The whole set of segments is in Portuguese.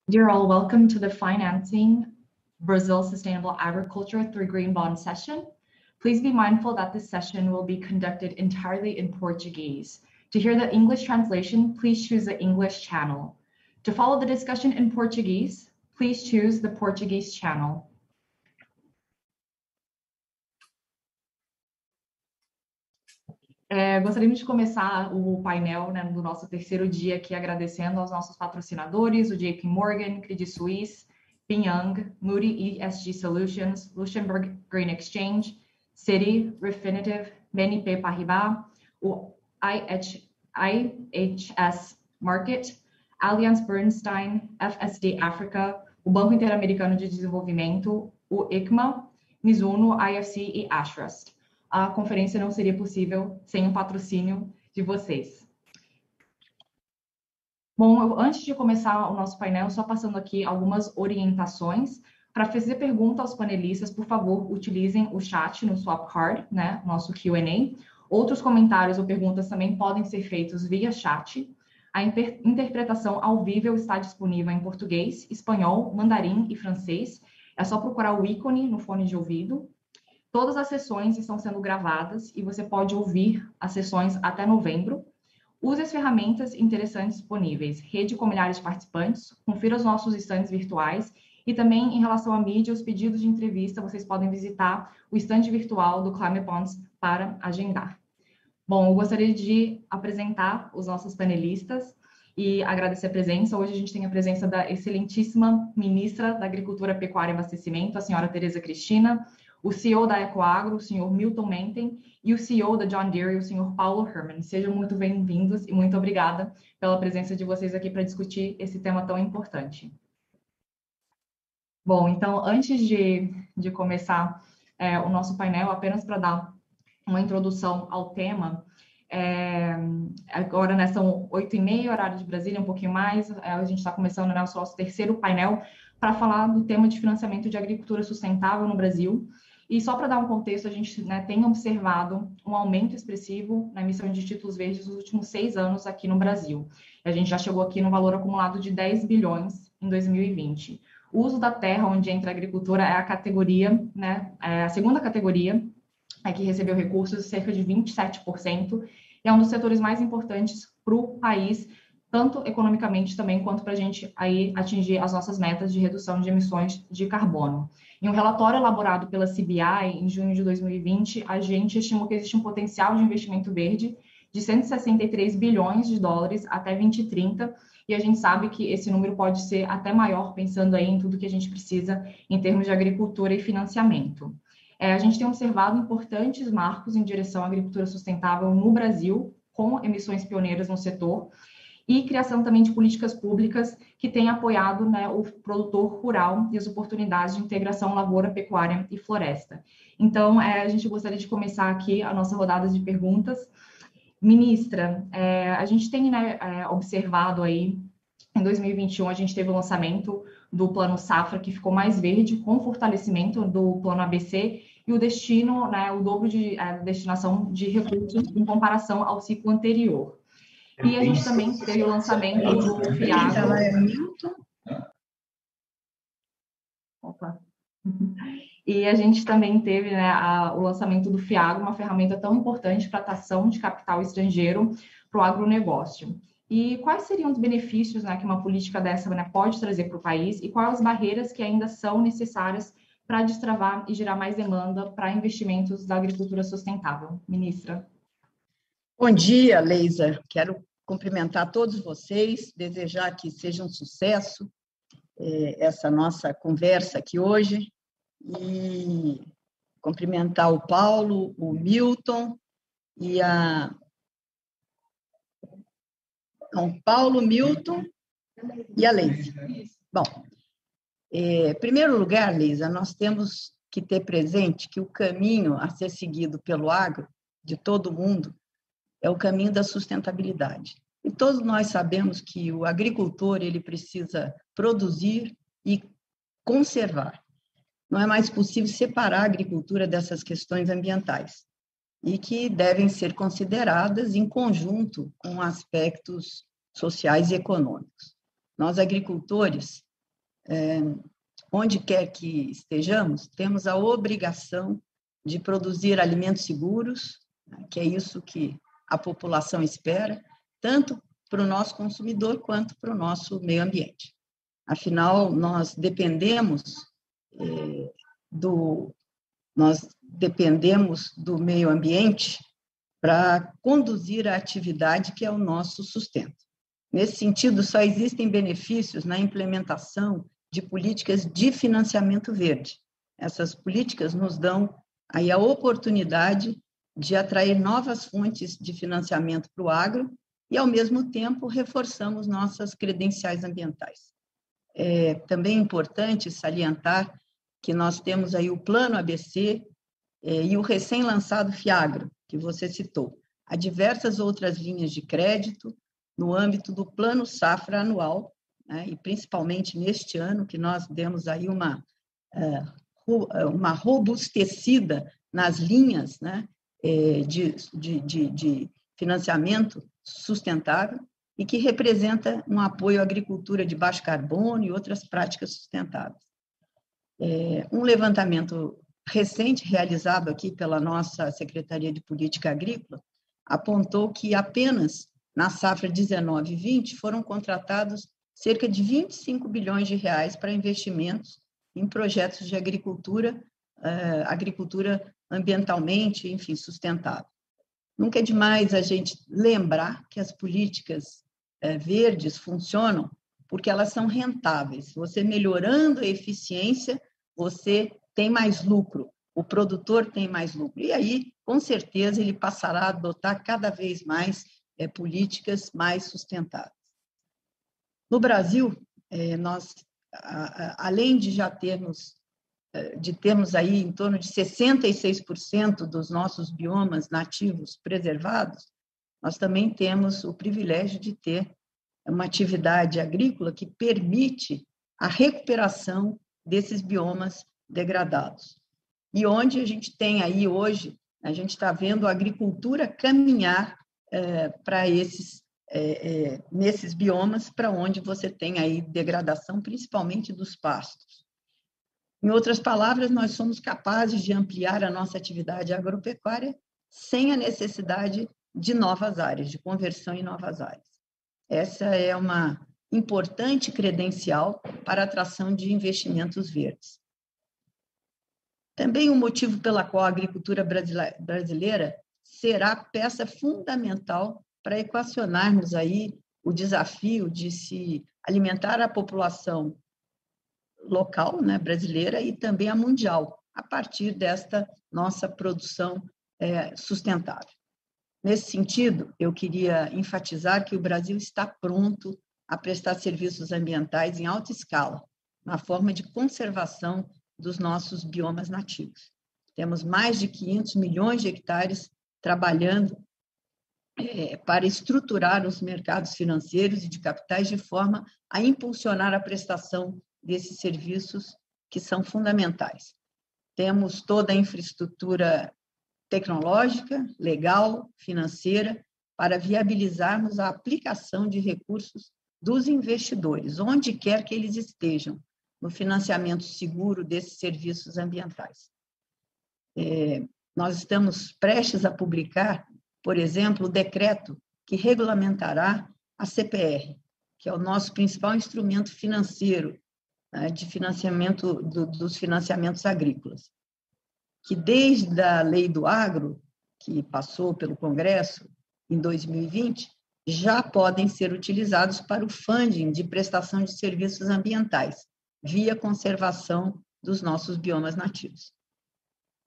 Dear all, welcome to the Financing Brazil Sustainable Agriculture through Green Bond session. Please be mindful that this session will be conducted entirely in Portuguese. To hear the English translation, please choose the English channel. To follow the discussion in Portuguese, please choose the Portuguese channel. Gostaríamos de começar o painel do nosso terceiro dia aqui agradecendo aos nossos patrocinadores, o JP Morgan, Credit Suisse, Ping An, Moody ESG Solutions, Luxembourg Green Exchange, Citi, Refinitiv, BNP Paribas, o IHS Market, Allianz Bernstein, FSD Africa, o Banco Interamericano de Desenvolvimento, o ICMA, Mizuno, IFC e Ashtrust. A conferência não seria possível sem o patrocínio de vocês. Bom, antes de começar o nosso painel, só passando aqui algumas orientações. Para fazer pergunta aos panelistas, por favor, utilizem o chat no Swapcard, nosso Q&A. Outros comentários ou perguntas também podem ser feitos via chat. A interpretação ao vivo está disponível em português, espanhol, mandarim e francês. É só procurar o ícone no fone de ouvido. Todas as sessões estão sendo gravadas e você pode ouvir as sessões até novembro. Use as ferramentas interessantes disponíveis, rede com milhares de participantes, confira os nossos stands virtuais e também em relação à mídia, os pedidos de entrevista, vocês podem visitar o stand virtual do Climate Bonds para agendar. Bom, eu gostaria de apresentar os nossos panelistas e agradecer a presença. Hoje a gente tem a presença da excelentíssima ministra da Agricultura, Pecuária e Abastecimento, a senhora Tereza Cristina, o CEO da Ecoagro, o senhor Milton Menten, e o CEO da John Deere, o senhor Paulo Herman. Sejam muito bem-vindos e muito obrigada pela presença de vocês aqui para discutir esse tema tão importante. Bom, então, antes de começar o nosso painel, apenas para dar uma introdução ao tema, agora são 8h30, horário de Brasília, um pouquinho mais, a gente está começando o nosso terceiro painel para falar do tema de financiamento de agricultura sustentável no Brasil. E só para dar um contexto, a gente tem observado um aumento expressivo na emissão de títulos verdes nos últimos 6 anos aqui no Brasil. A gente já chegou aqui no valor acumulado de 10 bilhões em 2020. O uso da terra, onde entra a agricultura, é a categoria, a segunda categoria, que recebeu recursos, cerca de 27%, e é um dos setores mais importantes para o país, tanto economicamente também, quanto para a gente aí atingir as nossas metas de redução de emissões de carbono. Em um relatório elaborado pela CBI, em junho de 2020, a gente estimou que existe um potencial de investimento verde de 163 bilhões de dólares até 2030, e a gente sabe que esse número pode ser até maior, pensando aí em tudo que a gente precisa em termos de agricultura e financiamento. A gente tem observado importantes marcos em direção à agricultura sustentável no Brasil, com emissões pioneiras no setor, e criação também de políticas públicas que têm apoiado o produtor rural e as oportunidades de integração lavoura, pecuária e floresta. Então, a gente gostaria de começar aqui a nossa rodada de perguntas. Ministra, a gente tem observado aí, em 2021, a gente teve o lançamento do Plano Safra, que ficou mais verde, com fortalecimento do Plano ABC, e o destino, o dobro de destinação de recursos em comparação ao ciclo anterior. E a gente também teve o lançamento do FIAGRO. Opa. E a gente também teve o lançamento do FIAGRO, uma ferramenta tão importante para a atração de capital estrangeiro para o agronegócio. E quais seriam os benefícios que uma política dessa pode trazer para o país e quais as barreiras que ainda são necessárias para destravar e gerar mais demanda para investimentos da agricultura sustentável? Ministra. Bom dia, Leisa. Quero cumprimentar todos vocês, desejar que seja um sucesso essa nossa conversa aqui hoje e cumprimentar o Paulo, o Milton e Milton e a Leisa. Bom, em primeiro lugar, Leisa, nós temos que ter presente que o caminho a ser seguido pelo agro, de todo mundo, é o caminho da sustentabilidade. E todos nós sabemos que o agricultor ele precisa produzir e conservar. Não é mais possível separar a agricultura dessas questões ambientais e que devem ser consideradas em conjunto com aspectos sociais e econômicos. Nós, agricultores, onde quer que estejamos, temos a obrigação de produzir alimentos seguros, que é isso que a população espera, tanto para o nosso consumidor quanto para o nosso meio ambiente. Afinal, nós dependemos do meio ambiente para conduzir a atividade que é o nosso sustento. Nesse sentido, só existem benefícios na implementação de políticas de financiamento verde. Essas políticas nos dão aí a oportunidade de atrair novas fontes de financiamento para o agro e, ao mesmo tempo, reforçamos nossas credenciais ambientais. É também importante salientar que nós temos aí o Plano ABC e o recém-lançado FIAGRO, que você citou. Há diversas outras linhas de crédito no âmbito do Plano Safra Anual, né, e principalmente neste ano, que nós demos aí uma robustecida nas linhas, né, de financiamento sustentável e que representa um apoio à agricultura de baixo carbono e outras práticas sustentáveis. Um levantamento recente, realizado aqui pela nossa Secretaria de Política Agrícola, apontou que apenas na safra 19-20 foram contratados cerca de 25 bilhões de reais para investimentos em projetos de agricultura ambientalmente, enfim, sustentável. Nunca é demais a gente lembrar que as políticas verdes funcionam porque elas são rentáveis. Você melhorando a eficiência, você tem mais lucro, o produtor tem mais lucro. E aí, com certeza, ele passará a adotar cada vez mais políticas mais sustentáveis. No Brasil, nós, além de já termos aí em torno de 66% dos nossos biomas nativos preservados, nós também temos o privilégio de ter uma atividade agrícola que permite a recuperação desses biomas degradados. E onde a gente tem aí hoje, a gente está vendo a agricultura caminhar para nesses biomas, para onde você tem aí degradação, principalmente dos pastos. Em outras palavras, nós somos capazes de ampliar a nossa atividade agropecuária sem a necessidade de novas áreas, de conversão em novas áreas. Essa é uma importante credencial para a atração de investimentos verdes. Também o motivo pela qual a agricultura brasileira será peça fundamental para equacionarmos aí o desafio de se alimentar a população local, né, brasileira, e também a mundial, a partir desta nossa produção sustentável. Nesse sentido, eu queria enfatizar que o Brasil está pronto a prestar serviços ambientais em alta escala, na forma de conservação dos nossos biomas nativos. Temos mais de 500 milhões de hectares trabalhando para estruturar os mercados financeiros e de capitais de forma a impulsionar a prestação desses serviços que são fundamentais. Temos toda a infraestrutura tecnológica, legal, financeira, para viabilizarmos a aplicação de recursos dos investidores, onde quer que eles estejam, no financiamento seguro desses serviços ambientais. Nós estamos prestes a publicar, por exemplo, o decreto que regulamentará a CPR, que é o nosso principal instrumento financeiro, né, de financiamento dos financiamentos agrícolas, que desde a Lei do Agro, que passou pelo Congresso em 2020, já podem ser utilizados para o funding de prestação de serviços ambientais, via conservação dos nossos biomas nativos.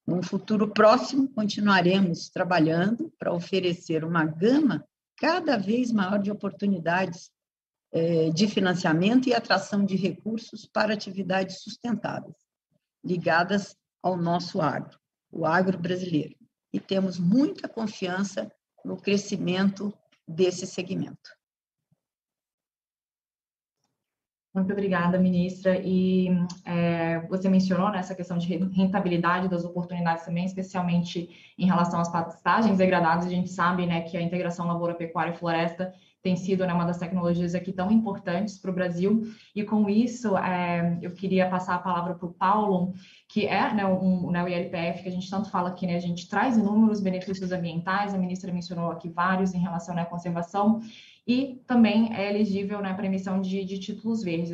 No futuro próximo, continuaremos trabalhando para oferecer uma gama cada vez maior de oportunidades de financiamento e atração de recursos para atividades sustentáveis, ligadas ao nosso agro, o agro brasileiro. E temos muita confiança no crescimento desse segmento. Muito obrigada, ministra. E você mencionou, né, essa questão de rentabilidade das oportunidades também, especialmente em relação às pastagens degradadas. A gente sabe, né, que a integração lavoura, pecuária e floresta tem sido, né, uma das tecnologias aqui tão importantes para o Brasil. E com isso, eu queria passar a palavra para o Paulo, que é, né, o ILPF, que a gente tanto fala aqui, né, a gente traz inúmeros benefícios ambientais, a ministra mencionou aqui vários em relação, né, à conservação, e também é elegível, né, para emissão de títulos verdes.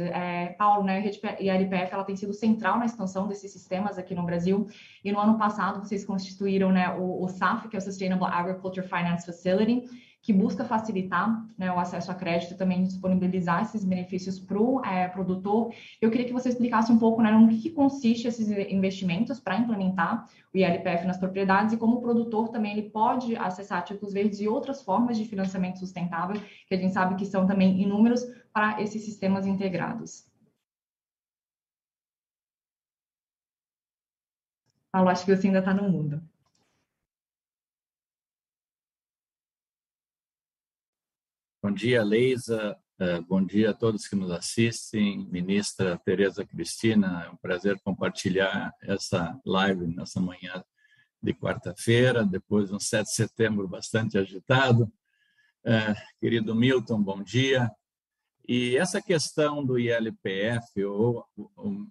Paulo, né, a ILPF ela tem sido central na expansão desses sistemas aqui no Brasil, e no ano passado vocês constituíram, né, o SAF, que é o Sustainable Agriculture Finance Facility, que busca facilitar, né, o acesso a crédito e também disponibilizar esses benefícios para o produtor. Eu queria que você explicasse um pouco, né, no que consiste esses investimentos para implementar o ILPF nas propriedades e como o produtor também ele pode acessar títulos verdes e outras formas de financiamento sustentável, que a gente sabe que são também inúmeros para esses sistemas integrados. Paulo, acho que você ainda está no mundo. Bom dia, Leisa. Bom dia a todos que nos assistem. Ministra Tereza Cristina, é um prazer compartilhar essa live nessa manhã de quarta-feira, depois de um 7 de setembro bastante agitado. Querido Milton, bom dia. E essa questão do ILPF, ou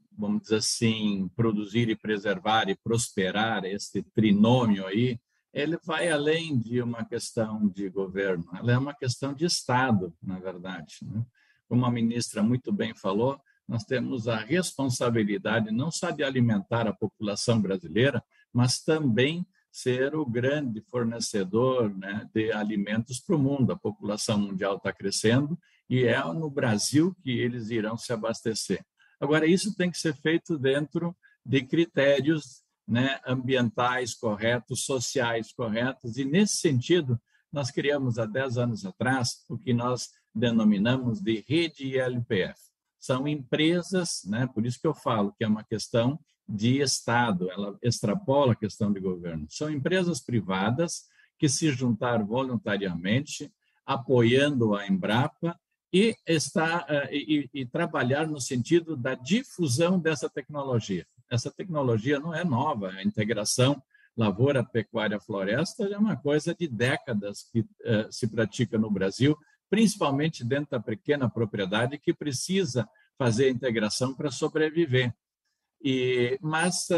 vamos dizer assim, produzir e preservar e prosperar, esse trinômio aí, ele vai além de uma questão de governo, ela é uma questão de Estado, na verdade, né? Como a ministra muito bem falou, nós temos a responsabilidade não só de alimentar a população brasileira, mas também ser o grande fornecedor, né, de alimentos para o mundo. A população mundial está crescendo e é no Brasil que eles irão se abastecer. Agora, isso tem que ser feito dentro de critérios, né, ambientais corretos, sociais corretos, e nesse sentido nós criamos há 10 anos atrás o que nós denominamos de rede ILPF. São empresas, né, por isso que eu falo que é uma questão de Estado, ela extrapola a questão de governo. São empresas privadas que se juntaram voluntariamente, apoiando a Embrapa, e trabalhar no sentido da difusão dessa tecnologia. Essa tecnologia não é nova, a integração lavoura, pecuária, floresta é uma coisa de décadas que se pratica no Brasil, principalmente dentro da pequena propriedade que precisa fazer a integração para sobreviver. Mas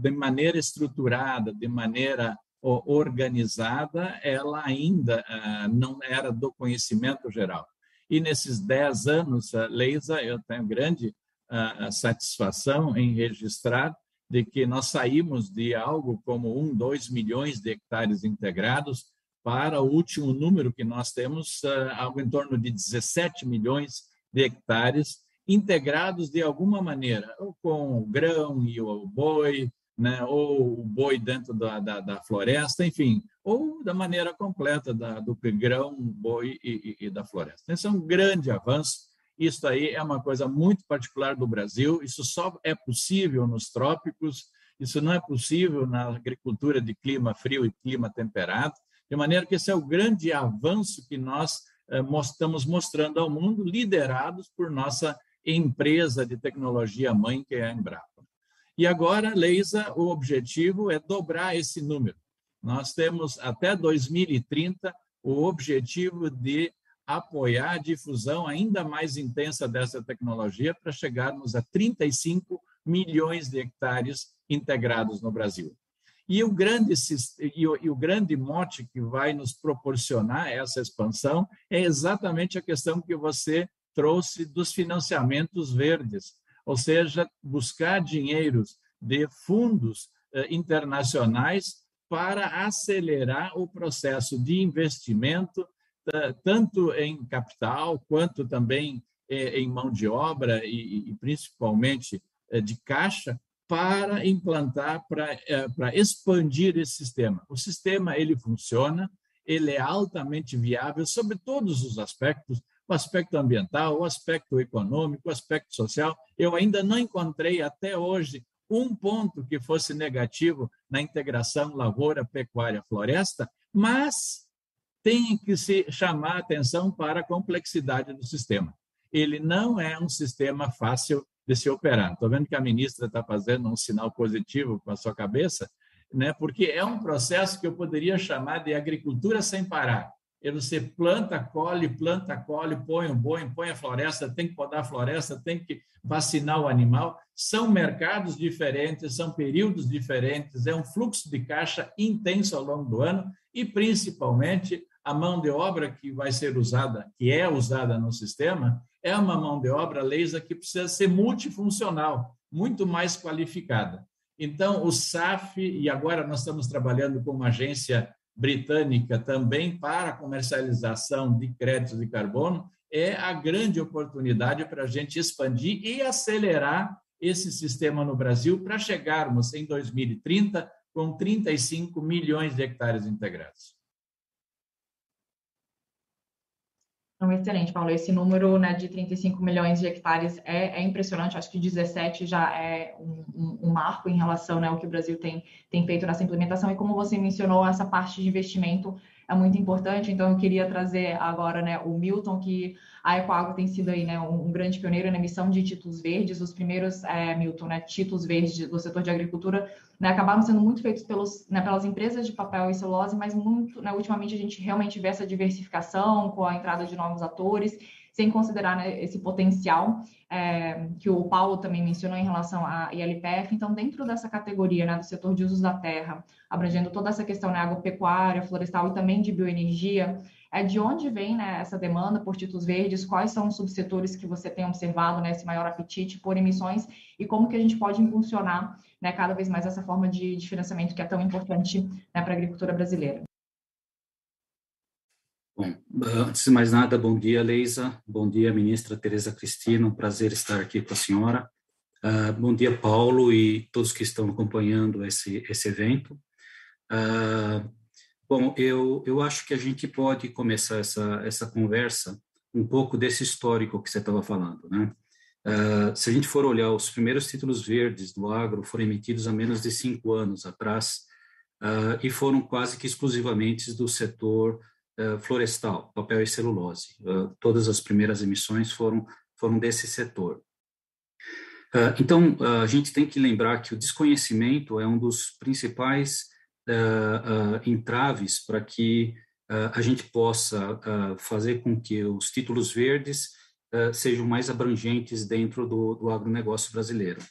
de maneira estruturada, de maneira organizada, ela ainda não era do conhecimento geral. E nesses 10 anos, Leisa, eu tenho grande satisfação em registrar de que nós saímos de algo como 2 milhões de hectares integrados para o último número que nós temos, algo em torno de 17 milhões de hectares integrados de alguma maneira, ou com o grão e o boi, né, ou o boi dentro da floresta, enfim, ou da maneira completa do grão, boi e da floresta. Esse é um grande avanço. Isso aí é uma coisa muito particular do Brasil, isso só é possível nos trópicos, isso não é possível na agricultura de clima frio e clima temperado, de maneira que esse é o grande avanço que nós estamos mostrando ao mundo, liderados por nossa empresa de tecnologia mãe, que é a Embrapa. E agora, Leisa, o objetivo é dobrar esse número. Nós temos até 2030 o objetivo de apoiar a difusão ainda mais intensa dessa tecnologia para chegarmos a 35 milhões de hectares integrados no Brasil. E o grande mote que vai nos proporcionar essa expansão é exatamente a questão que você trouxe dos financiamentos verdes, ou seja, buscar dinheiros de fundos internacionais para acelerar o processo de investimento, tanto em capital, quanto também em mão de obra e principalmente de caixa, para implantar, para expandir esse sistema. O sistema ele funciona, ele é altamente viável sobre todos os aspectos, o aspecto ambiental, o aspecto econômico, o aspecto social. Eu ainda não encontrei até hoje um ponto que fosse negativo na integração lavoura, pecuária, floresta, mas tem que se chamar a atenção para a complexidade do sistema. ele não é um sistema fácil de se operar. Estou vendo que a ministra está fazendo um sinal positivo com a sua cabeça, né? Porque é um processo que eu poderia chamar de agricultura sem parar. Você planta, colhe, põe o boi, põe a floresta, tem que podar a floresta, tem que vacinar o animal. São mercados diferentes, são períodos diferentes, é um fluxo de caixa intenso ao longo do ano e, principalmente, a mão de obra que vai ser usada, que é usada no sistema, é uma mão de obra, Leisa, que precisa ser multifuncional, muito mais qualificada. Então, o SAF, e agora nós estamos trabalhando com uma agência britânica também para a comercialização de créditos de carbono, é a grande oportunidade para a gente expandir e acelerar esse sistema no Brasil para chegarmos em 2030 com 35 milhões de hectares integrados. Então, excelente, Paulo. Esse número, né, de 35 milhões de hectares é impressionante. Acho que 17 já é um marco em relação, né, ao que o Brasil tem feito nessa implementação. E como você mencionou, essa parte de investimento é muito importante. Então, eu queria trazer agora, né, o Milton, que a Ecoagro tem sido aí, né, um grande pioneiro na emissão de títulos verdes. Os primeiros, Milton, né, títulos verdes do setor de agricultura, né, acabaram sendo muito feitos pelas empresas de papel e celulose, mas muito, né, ultimamente a gente realmente vê essa diversificação com a entrada de novos atores, sem considerar, né, esse potencial que o Paulo também mencionou em relação à ILPF. Então, dentro dessa categoria, né, do setor de usos da terra, abrangendo toda essa questão, né, agropecuária, florestal e também de bioenergia, de onde vem, né, essa demanda por títulos verdes? Quais são os subsetores que você tem observado, né, esse maior apetite por emissões e como que a gente pode impulsionar, né, cada vez mais essa forma de financiamento que é tão importante, né, para a agricultura brasileira? Bom, antes de mais nada, bom dia, Leisa. Bom dia, ministra Tereza Cristina. Um prazer estar aqui com a senhora. Bom dia, Paulo, e todos que estão acompanhando esse evento. Bom, eu acho que a gente pode começar essa conversa um pouco desse histórico que você estava falando, né? Se a gente for olhar, os primeiros títulos verdes do agro foram emitidos há menos de 5 anos atrás e foram quase que exclusivamente do setor florestal, papel e celulose. Todas as primeiras emissões foram desse setor. Então, a gente tem que lembrar que o desconhecimento é um dos principais entraves para que a gente possa fazer com que os títulos verdes sejam mais abrangentes dentro do agronegócio brasileiro.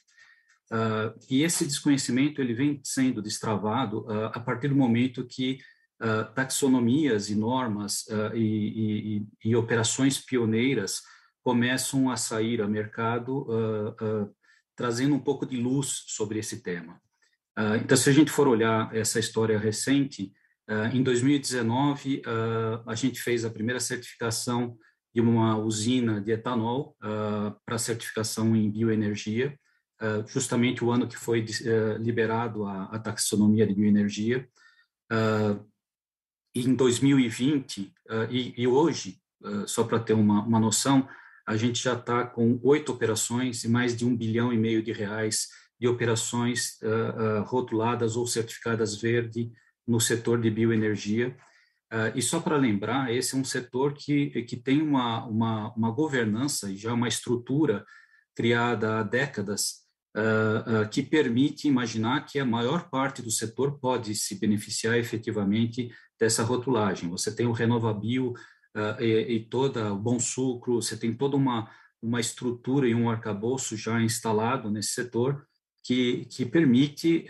E esse desconhecimento ele vem sendo destravado a partir do momento que taxonomias e normas e operações pioneiras começam a sair ao mercado, trazendo um pouco de luz sobre esse tema. Então, se a gente for olhar essa história recente, em 2019, a gente fez a primeira certificação de uma usina de etanol para certificação em bioenergia, justamente o ano que foi liberado a taxonomia de bioenergia. Em 2020, e hoje, só para ter uma noção, a gente já está com 8 operações e mais de R$1,5 bilhão de operações rotuladas ou certificadas verde no setor de bioenergia. E só para lembrar, esse é um setor que tem uma governança e já uma estrutura criada há décadas que permite imaginar que a maior parte do setor pode se beneficiar efetivamente dessa rotulagem. Você tem o RenovaBio e todo o Bom Sucro, você tem toda uma estrutura e um arcabouço já instalado nesse setor que permite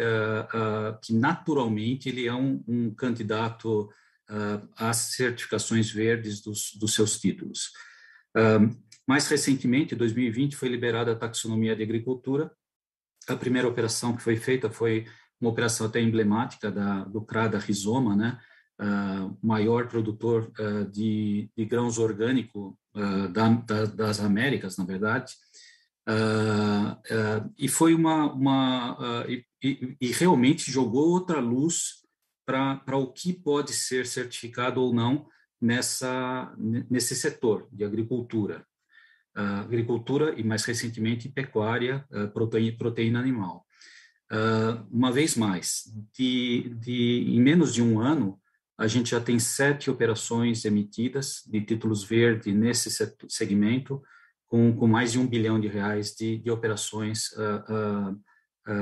que naturalmente ele é um candidato às certificações verdes dos seus títulos. Mais recentemente, em 2020, foi liberada a taxonomia de agricultura. A primeira operação que foi feita foi uma operação até emblemática do CRADA Rizoma, né? Maior produtor de grãos orgânicos das Américas, na verdade. E foi e realmente jogou outra luz para o que pode ser certificado ou não nesse setor de agricultura. Agricultura e, mais recentemente, pecuária, proteína animal. Uma vez mais, em menos de um ano, a gente já tem 7 operações emitidas de títulos verdes nesse segmento, com mais de R$1 bilhão de operações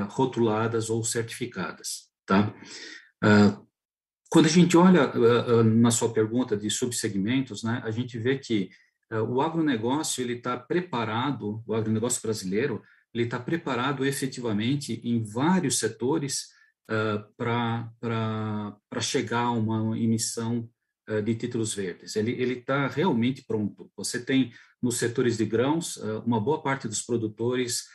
rotuladas ou certificadas. Tá? Quando a gente olha na sua pergunta de subsegmentos, né, a gente vê que o agronegócio ele está preparado, o agronegócio brasileiro ele está preparado efetivamente em vários setores para chegar a uma emissão de títulos verdes. Ele está realmente pronto. Você tem nos setores de grãos uma boa parte dos produtores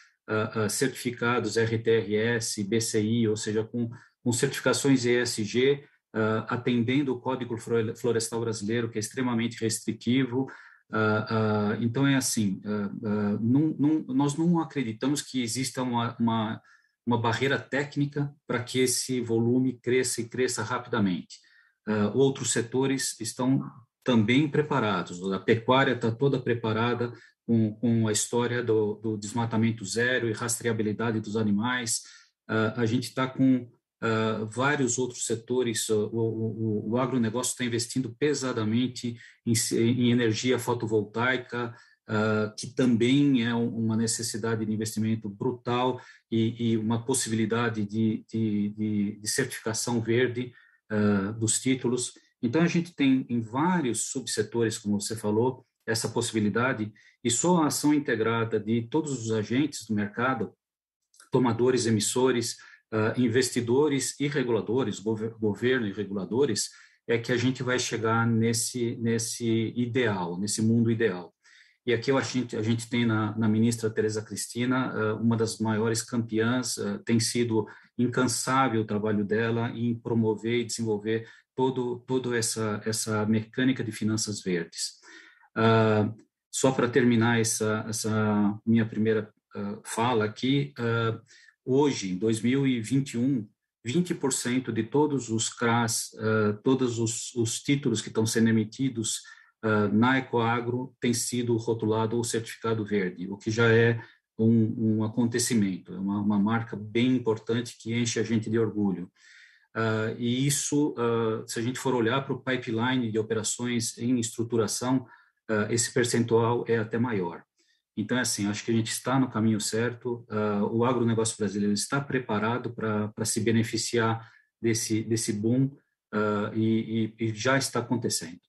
certificados RTRS, BCI, ou seja, com certificações ESG, atendendo o Código Florestal Brasileiro, que é extremamente restritivo. Então, é assim, nós não acreditamos que exista uma barreira técnica para que esse volume cresça e cresça rapidamente. Outros setores estão também preparados. A pecuária está toda preparada com a história do desmatamento zero e rastreabilidade dos animais. A gente está com vários outros setores. O agronegócio está investindo pesadamente em energia fotovoltaica, que também é uma necessidade de investimento brutal e uma possibilidade de certificação verde dos títulos. Então, a gente tem em vários subsetores, como você falou, essa possibilidade, e só a ação integrada de todos os agentes do mercado, tomadores, emissores, investidores e reguladores, governo e reguladores, é que a gente vai chegar nesse ideal, nesse mundo ideal. E aqui a gente tem na ministra Tereza Cristina, uma das maiores campeãs, tem sido incansável o trabalho dela em promover e desenvolver toda essa mecânica de finanças verdes. Só para terminar essa minha primeira fala aqui, hoje, em 2021, 20% de todos os CRAs, todos os títulos que estão sendo emitidos na Ecoagro tem sido rotulado ou certificado verde, o que já é um acontecimento, é uma marca bem importante que enche a gente de orgulho. E isso, se a gente for olhar para o pipeline de operações em estruturação, esse percentual é até maior. Então, assim, acho que a gente está no caminho certo, o agronegócio brasileiro está preparado para se beneficiar desse boom e já está acontecendo.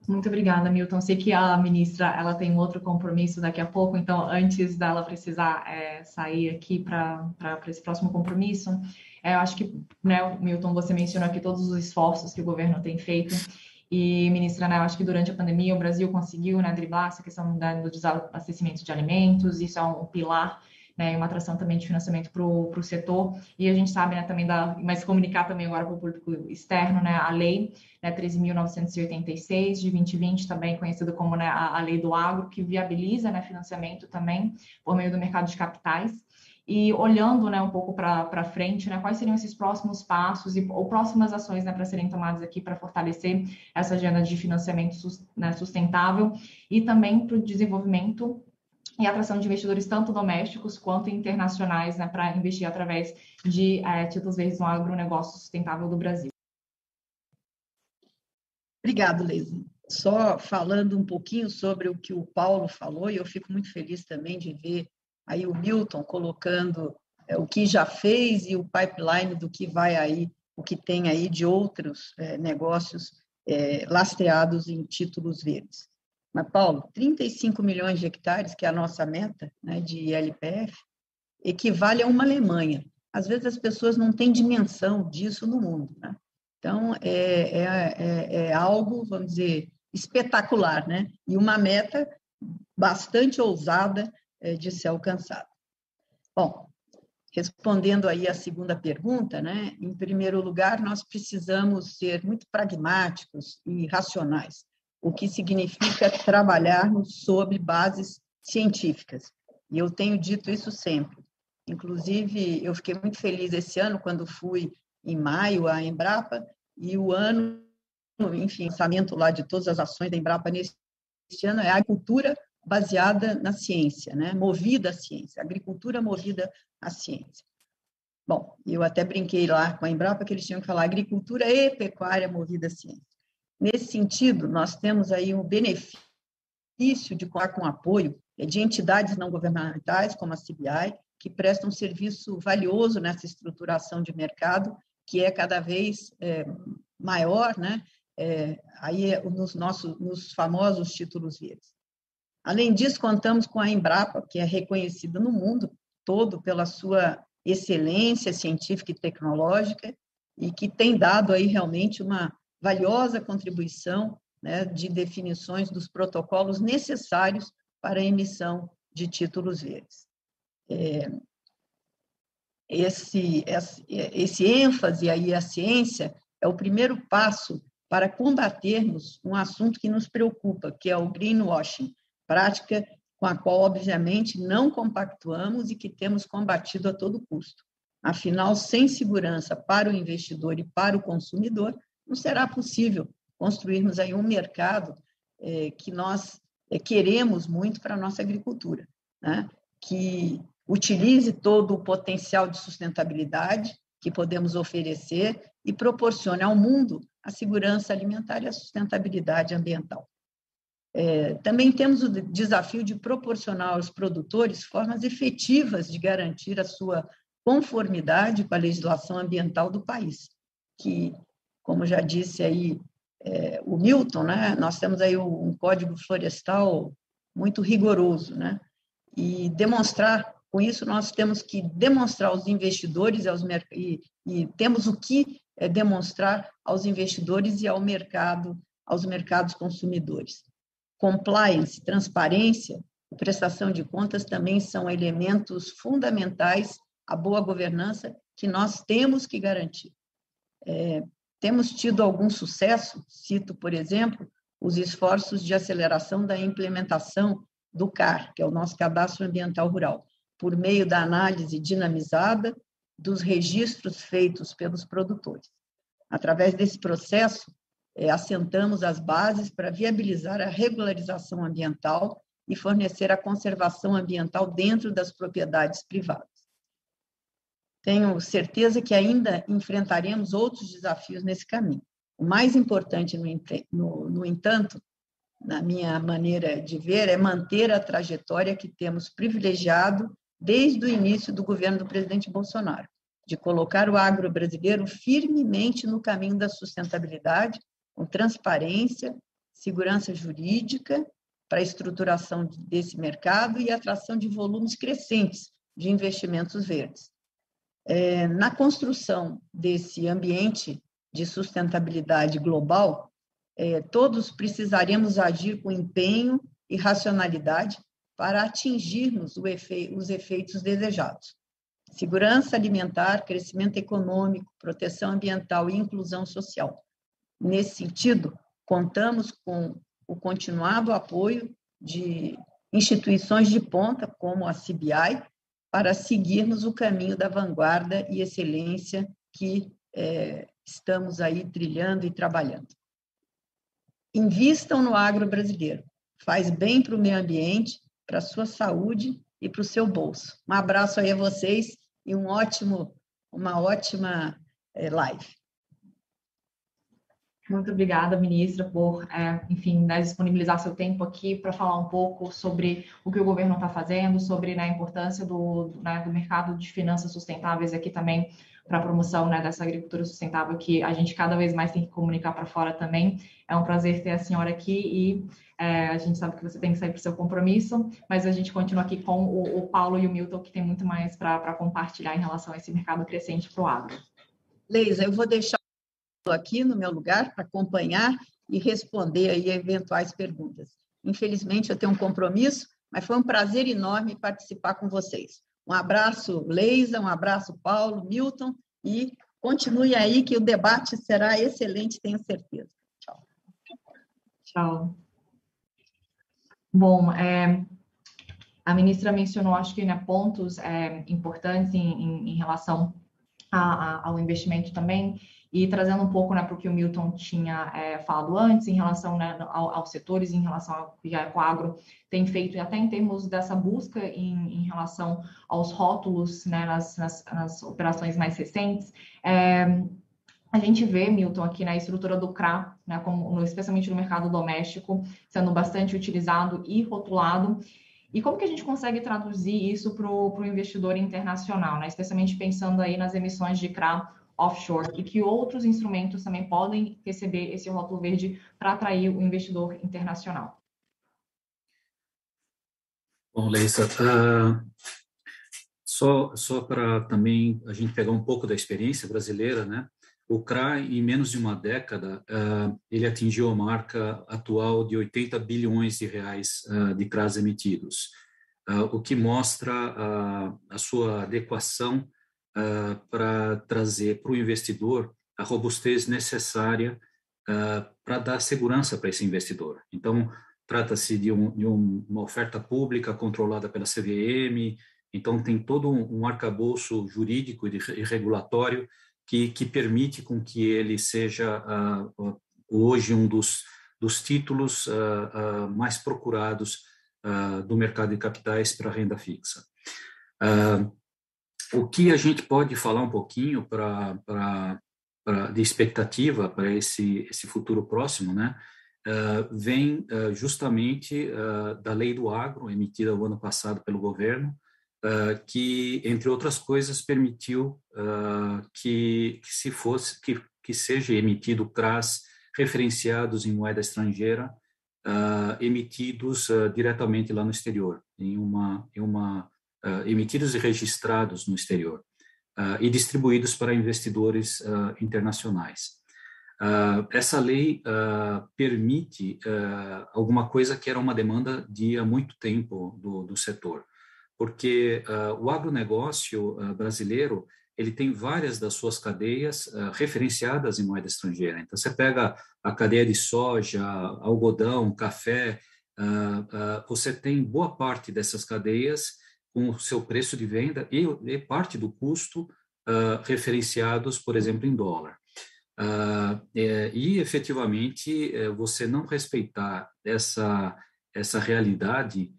Muito obrigada, Milton. Sei que a ministra ela tem um outro compromisso daqui a pouco, então, antes dela precisar sair aqui para esse próximo compromisso, eu acho que, né, Milton, você mencionou aqui todos os esforços que o governo tem feito. E, ministra, né, eu acho que durante a pandemia o Brasil conseguiu, né, driblar essa questão do desabastecimento de alimentos, isso é um pilar, né, uma atração também de financiamento para o setor, e a gente sabe, né, também mas comunicar também agora para o público externo, né, a lei, né, 13.986 de 2020, também conhecida como, né, a lei do agro, que viabiliza, né, financiamento também por meio do mercado de capitais. E olhando, né, um pouco para frente, né, quais seriam esses próximos passos ou próximas ações, né, para serem tomadas aqui para fortalecer essa agenda de financiamento sustentável e também para o desenvolvimento e atração de investidores tanto domésticos quanto internacionais, né, para investir através de títulos verdes no agronegócio sustentável do Brasil. Obrigado, Leisa. Só falando um pouquinho sobre o que o Paulo falou, e eu fico muito feliz também de ver aí o Milton colocando o que já fez e o pipeline do que vai aí, o que tem aí de outros negócios lastreados em títulos verdes. Mas, Paulo, 35 milhões de hectares, que é a nossa meta, né, de LPF, equivale a uma Alemanha. Às vezes as pessoas não têm dimensão disso no mundo, né? Então, é algo, vamos dizer, espetacular, né? E uma meta bastante ousada de ser alcançada. Bom, respondendo aí a segunda pergunta, né? Em primeiro lugar, nós precisamos ser muito pragmáticos e racionais, o que significa trabalharmos sobre bases científicas. E eu tenho dito isso sempre. Inclusive, eu fiquei muito feliz esse ano, quando fui em maio à Embrapa, e o ano, enfim, lançamento lá de todas as ações da Embrapa neste ano é a agricultura baseada na ciência, né? Movida à ciência, agricultura movida à ciência. Bom, eu até brinquei lá com a Embrapa que eles tinham que falar agricultura e pecuária movida à ciência. Nesse sentido, nós temos aí um benefício benefício de contar com apoio de entidades não governamentais, como a CBI, que prestam um serviço valioso nessa estruturação de mercado, que é cada vez maior, né? Aí nos famosos títulos verdes. Além disso, contamos com a Embrapa, que é reconhecida no mundo todo pela sua excelência científica e tecnológica e que tem dado aí realmente uma valiosa contribuição, né, de definições dos protocolos necessários para a emissão de títulos verdes. Esse ênfase aí à ciência é o primeiro passo para combatermos um assunto que nos preocupa, que é o greenwashing, prática com a qual, obviamente, não compactuamos e que temos combatido a todo custo. Afinal, sem segurança para o investidor e para o consumidor, não será possível construirmos aí um mercado que nós queremos muito para a nossa agricultura, né? Que utilize todo o potencial de sustentabilidade que podemos oferecer e proporcione ao mundo a segurança alimentar e a sustentabilidade ambiental. Também temos o desafio de proporcionar aos produtores formas efetivas de garantir a sua conformidade com a legislação ambiental do país, que, como já disse aí o Milton, né, nós temos aí um código florestal muito rigoroso, né, e com isso nós temos que demonstrar aos investidores e temos o que demonstrar aos investidores e ao mercado, aos mercados consumidores. Compliance, transparência e prestação de contas também são elementos fundamentais à boa governança que nós temos que garantir. Temos tido algum sucesso, cito, por exemplo, os esforços de aceleração da implementação do CAR, que é o nosso Cadastro Ambiental Rural, por meio da análise dinamizada dos registros feitos pelos produtores. Através desse processo, assentamos as bases para viabilizar a regularização ambiental e fornecer a conservação ambiental dentro das propriedades privadas. Tenho certeza que ainda enfrentaremos outros desafios nesse caminho. O mais importante, no entanto, na minha maneira de ver, é manter a trajetória que temos privilegiado desde o início do governo do presidente Bolsonaro, de colocar o agro brasileiro firmemente no caminho da sustentabilidade, com transparência, segurança jurídica para a estruturação desse mercado e atração de volumes crescentes de investimentos verdes. Na construção desse ambiente de sustentabilidade global, todos precisaremos agir com empenho e racionalidade para atingirmos os efeitos desejados. Segurança alimentar, crescimento econômico, proteção ambiental e inclusão social. Nesse sentido, contamos com o continuado apoio de instituições de ponta, como a CBI, para seguirmos o caminho da vanguarda e excelência que estamos aí trilhando e trabalhando. Invistam no agro brasileiro. Faz bem para o meio ambiente, para a sua saúde e para o seu bolso. Um abraço aí a vocês e uma ótima live. Muito obrigada, ministra, por, enfim, disponibilizar seu tempo aqui para falar um pouco sobre o que o governo está fazendo, sobre a importância do mercado de finanças sustentáveis aqui também para a promoção dessa agricultura sustentável que a gente cada vez mais tem que comunicar para fora também. É um prazer ter a senhora aqui e a gente sabe que você tem que sair para o seu compromisso, mas a gente continua aqui com o Paulo e o Milton, que tem muito mais para compartilhar em relação a esse mercado crescente para o agro. Leisa, eu vou deixar aqui no meu lugar para acompanhar e responder aí eventuais perguntas. Infelizmente, eu tenho um compromisso, mas foi um prazer enorme participar com vocês. Um abraço, Leisa, um abraço, Paulo, Milton, e continue aí que o debate será excelente, tenho certeza. Tchau. Tchau. Bom, a ministra mencionou, acho que, pontos importantes em relação ao investimento também, e trazendo um pouco para o que o Milton tinha falado antes, em relação aos setores, em relação ao que o agro tem feito, e até em termos dessa busca em relação aos rótulos nas operações mais recentes. A gente vê, Milton, aqui na estrutura do CRA, né, especialmente no mercado doméstico, sendo bastante utilizado e rotulado. E como que a gente consegue traduzir isso para o investidor internacional, né? Especialmente pensando aí nas emissões de CRA offshore, e que outros instrumentos também podem receber esse rótulo verde para atrair o investidor internacional? Bom, Leissa, só para também a gente pegar um pouco da experiência brasileira, né? O CRA, em menos de uma década, ele atingiu a marca atual de 80 bilhões de reais de CRAs emitidos, o que mostra a sua adequação para trazer para o investidor a robustez necessária para dar segurança para esse investidor. Então, trata-se de uma oferta pública controlada pela CVM, então tem todo um arcabouço jurídico e regulatório que permite com que ele seja hoje um dos títulos mais procurados do mercado de capitais para renda fixa. O que a gente pode falar um pouquinho de expectativa para esse futuro próximo, né? Vem justamente da Lei do Agro, emitida o ano passado pelo governo, que, entre outras coisas, permitiu que seja emitido CRAs referenciados em moeda estrangeira, emitidos diretamente lá no exterior, emitidos e registrados no exterior, e distribuídos para investidores internacionais. Essa lei permite alguma coisa que era uma demanda de há muito tempo do setor, porque o agronegócio brasileiro ele tem várias das suas cadeias referenciadas em moeda estrangeira. Então, você pega a cadeia de soja, algodão, café, você tem boa parte dessas cadeias com o seu preço de venda e parte do custo referenciados, por exemplo, em dólar. E, efetivamente, você não respeitar essa realidade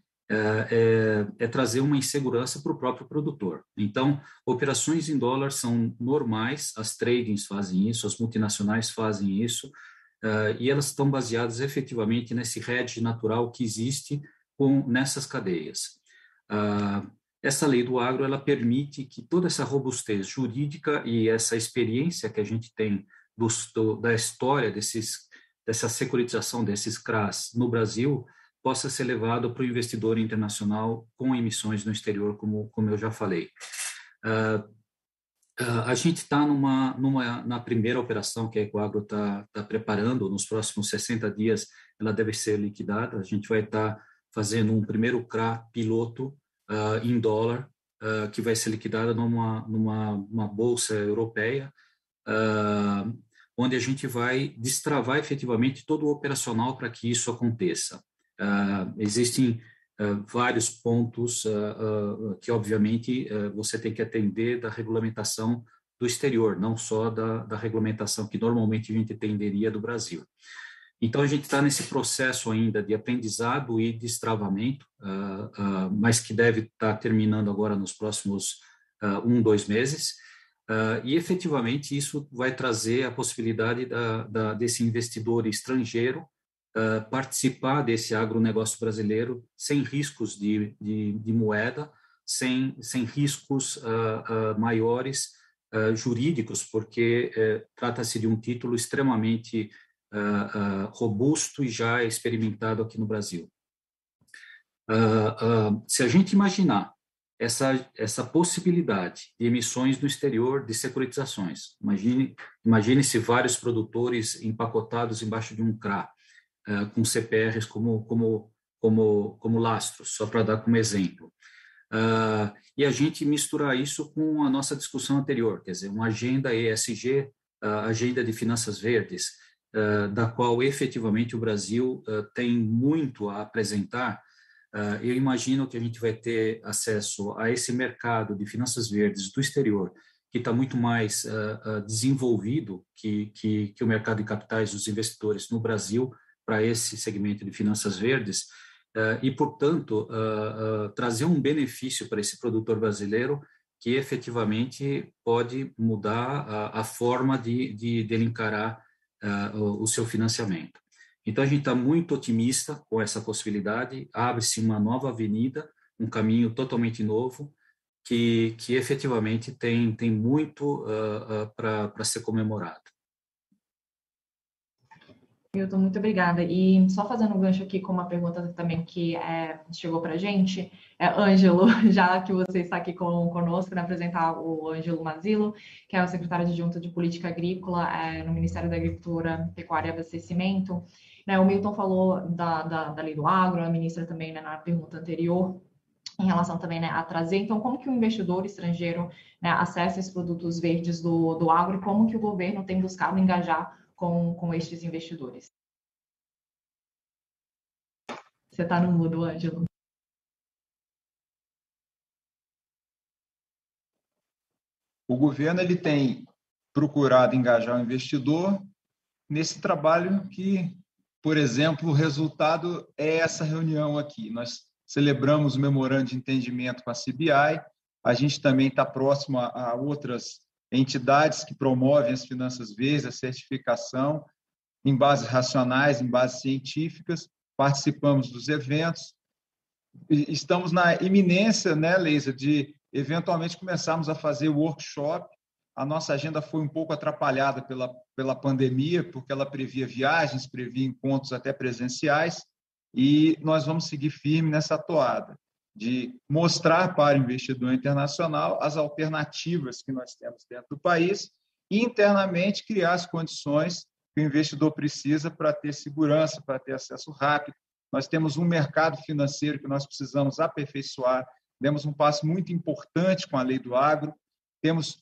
é trazer uma insegurança para o próprio produtor. Então, operações em dólar são normais, as tradings fazem isso, as multinacionais fazem isso, e elas estão baseadas efetivamente nesse hedge natural que existe nessas cadeias. Essa lei do agro ela permite que toda essa robustez jurídica e essa experiência que a gente tem da história dessa securitização desses CRAs no Brasil possa ser levado para o investidor internacional com emissões no exterior, como eu já falei. A gente está na primeira operação que a Ecoagro está preparando. Nos próximos 60 dias ela deve ser liquidada. A gente vai estar fazendo um primeiro CRA piloto em dólar, que vai ser liquidada numa bolsa europeia, onde a gente vai destravar efetivamente todo o operacional para que isso aconteça. Existem vários pontos que, obviamente, você tem que atender da regulamentação do exterior, não só da regulamentação que normalmente a gente atenderia do Brasil. Então, a gente está nesse processo ainda de aprendizado e destravamento, mas que deve estar terminando agora nos próximos 2 meses, e, efetivamente, isso vai trazer a possibilidade desse investidor estrangeiro participar desse agronegócio brasileiro sem riscos de moeda, sem riscos maiores jurídicos, porque trata-se de um título extremamente robusto e já experimentado aqui no Brasil. Se a gente imaginar essa possibilidade de emissões no exterior de securitizações, imagine-se vários produtores empacotados embaixo de um CRA, com CPRs como lastros, só para dar como exemplo. E a gente misturar isso com a nossa discussão anterior, quer dizer, uma agenda ESG, agenda de finanças verdes, da qual efetivamente o Brasil tem muito a apresentar. Eu imagino que a gente vai ter acesso a esse mercado de finanças verdes do exterior, que está muito mais desenvolvido que o mercado de capitais dos investidores no Brasil, para esse segmento de finanças verdes, e, portanto, trazer um benefício para esse produtor brasileiro que efetivamente pode mudar a forma de ele encarar o seu financiamento. Então, a gente está muito otimista com essa possibilidade, abre-se uma nova avenida, um caminho totalmente novo, que efetivamente tem muito para ser comemorado. Milton, muito obrigada. E só fazendo um gancho aqui com uma pergunta também que chegou para a gente, Ângelo, já que você está aqui conosco, para apresentar o Ângelo Mazilo, que é o secretário adjunto de Política Agrícola no Ministério da Agricultura, Pecuária e Abastecimento. Né, o Milton falou da lei do agro, a ministra também, né, na pergunta anterior, em relação também, né, a trazer. Então, como que o investidor estrangeiro, né, acessa esses produtos verdes do agro e como que o governo tem buscado engajar com estes investidores? Você está no mudo, Ângelo. O governo ele tem procurado engajar o investidor nesse trabalho que, por exemplo, o resultado é essa reunião aqui. Nós celebramos o memorando de entendimento com a CBI, a gente também está próximo a outras entidades que promovem as finanças verdes, a certificação, em bases racionais, em bases científicas, participamos dos eventos, estamos na iminência, né, Leisa, de eventualmente começarmos a fazer o workshop. A nossa agenda foi um pouco atrapalhada pela pandemia, porque ela previa viagens, previa encontros até presenciais, e nós vamos seguir firme nessa toada de mostrar para o investidor internacional as alternativas que nós temos dentro do país e internamente criar as condições que o investidor precisa para ter segurança, para ter acesso rápido. Nós temos um mercado financeiro que nós precisamos aperfeiçoar, demos um passo muito importante com a lei do agro, temos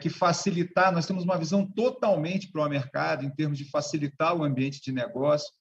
que facilitar, nós temos uma visão totalmente para o mercado em termos de facilitar o ambiente de negócio,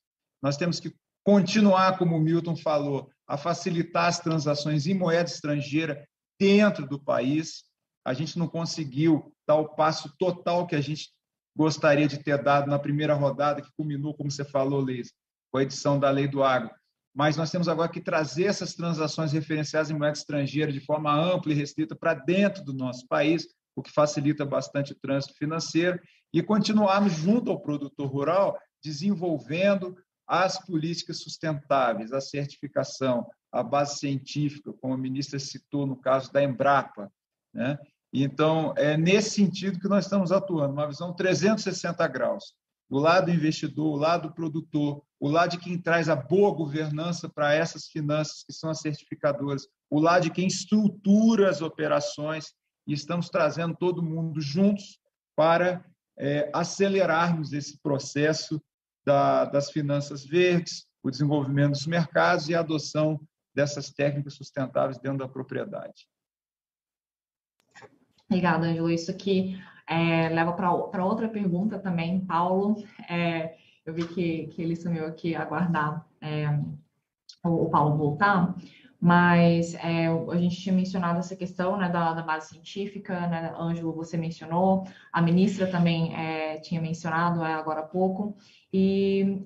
nós temos que continuar, como o Milton falou, a facilitar as transações em moeda estrangeira dentro do país. A gente não conseguiu dar o passo total que a gente gostaria de ter dado na primeira rodada, que culminou, como você falou, Leis, com a edição da Lei do Agro. Mas nós temos agora que trazer essas transações referenciadas em moeda estrangeira de forma ampla e restrita para dentro do nosso país, o que facilita bastante o trânsito financeiro, e continuarmos junto ao produtor rural, desenvolvendo as políticas sustentáveis, a certificação, a base científica, como a ministra citou no caso da Embrapa, né? Então, é nesse sentido que nós estamos atuando, uma visão 360 graus. O lado do investidor, o lado do produtor, o lado de quem traz a boa governança para essas finanças que são as certificadoras, o lado de quem estrutura as operações, e estamos trazendo todo mundo juntos para acelerarmos esse processo das finanças verdes, o desenvolvimento dos mercados e a adoção dessas técnicas sustentáveis dentro da propriedade. Obrigada, Ângelo. Isso aqui leva para outra pergunta também, Paulo. Eu vi que ele sumiu aqui a aguardar o Paulo voltar, mas a gente tinha mencionado essa questão, né, da base científica, né, Ângelo, você mencionou, a ministra também tinha mencionado agora há pouco, e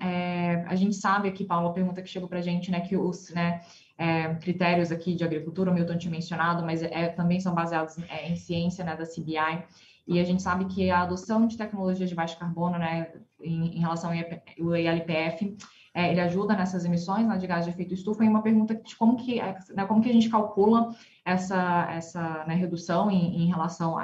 a gente sabe aqui, Paulo, a pergunta que chegou para a gente, né, que os critérios aqui de agricultura, o Milton tinha mencionado, mas também são baseados em ciência, né, da CBI, e a gente sabe que a adoção de tecnologias de baixo carbono, né, em relação ao ILPF, ele ajuda nessas emissões, né, de gás de efeito estufa, e uma pergunta de como que a gente calcula essa né, redução em relação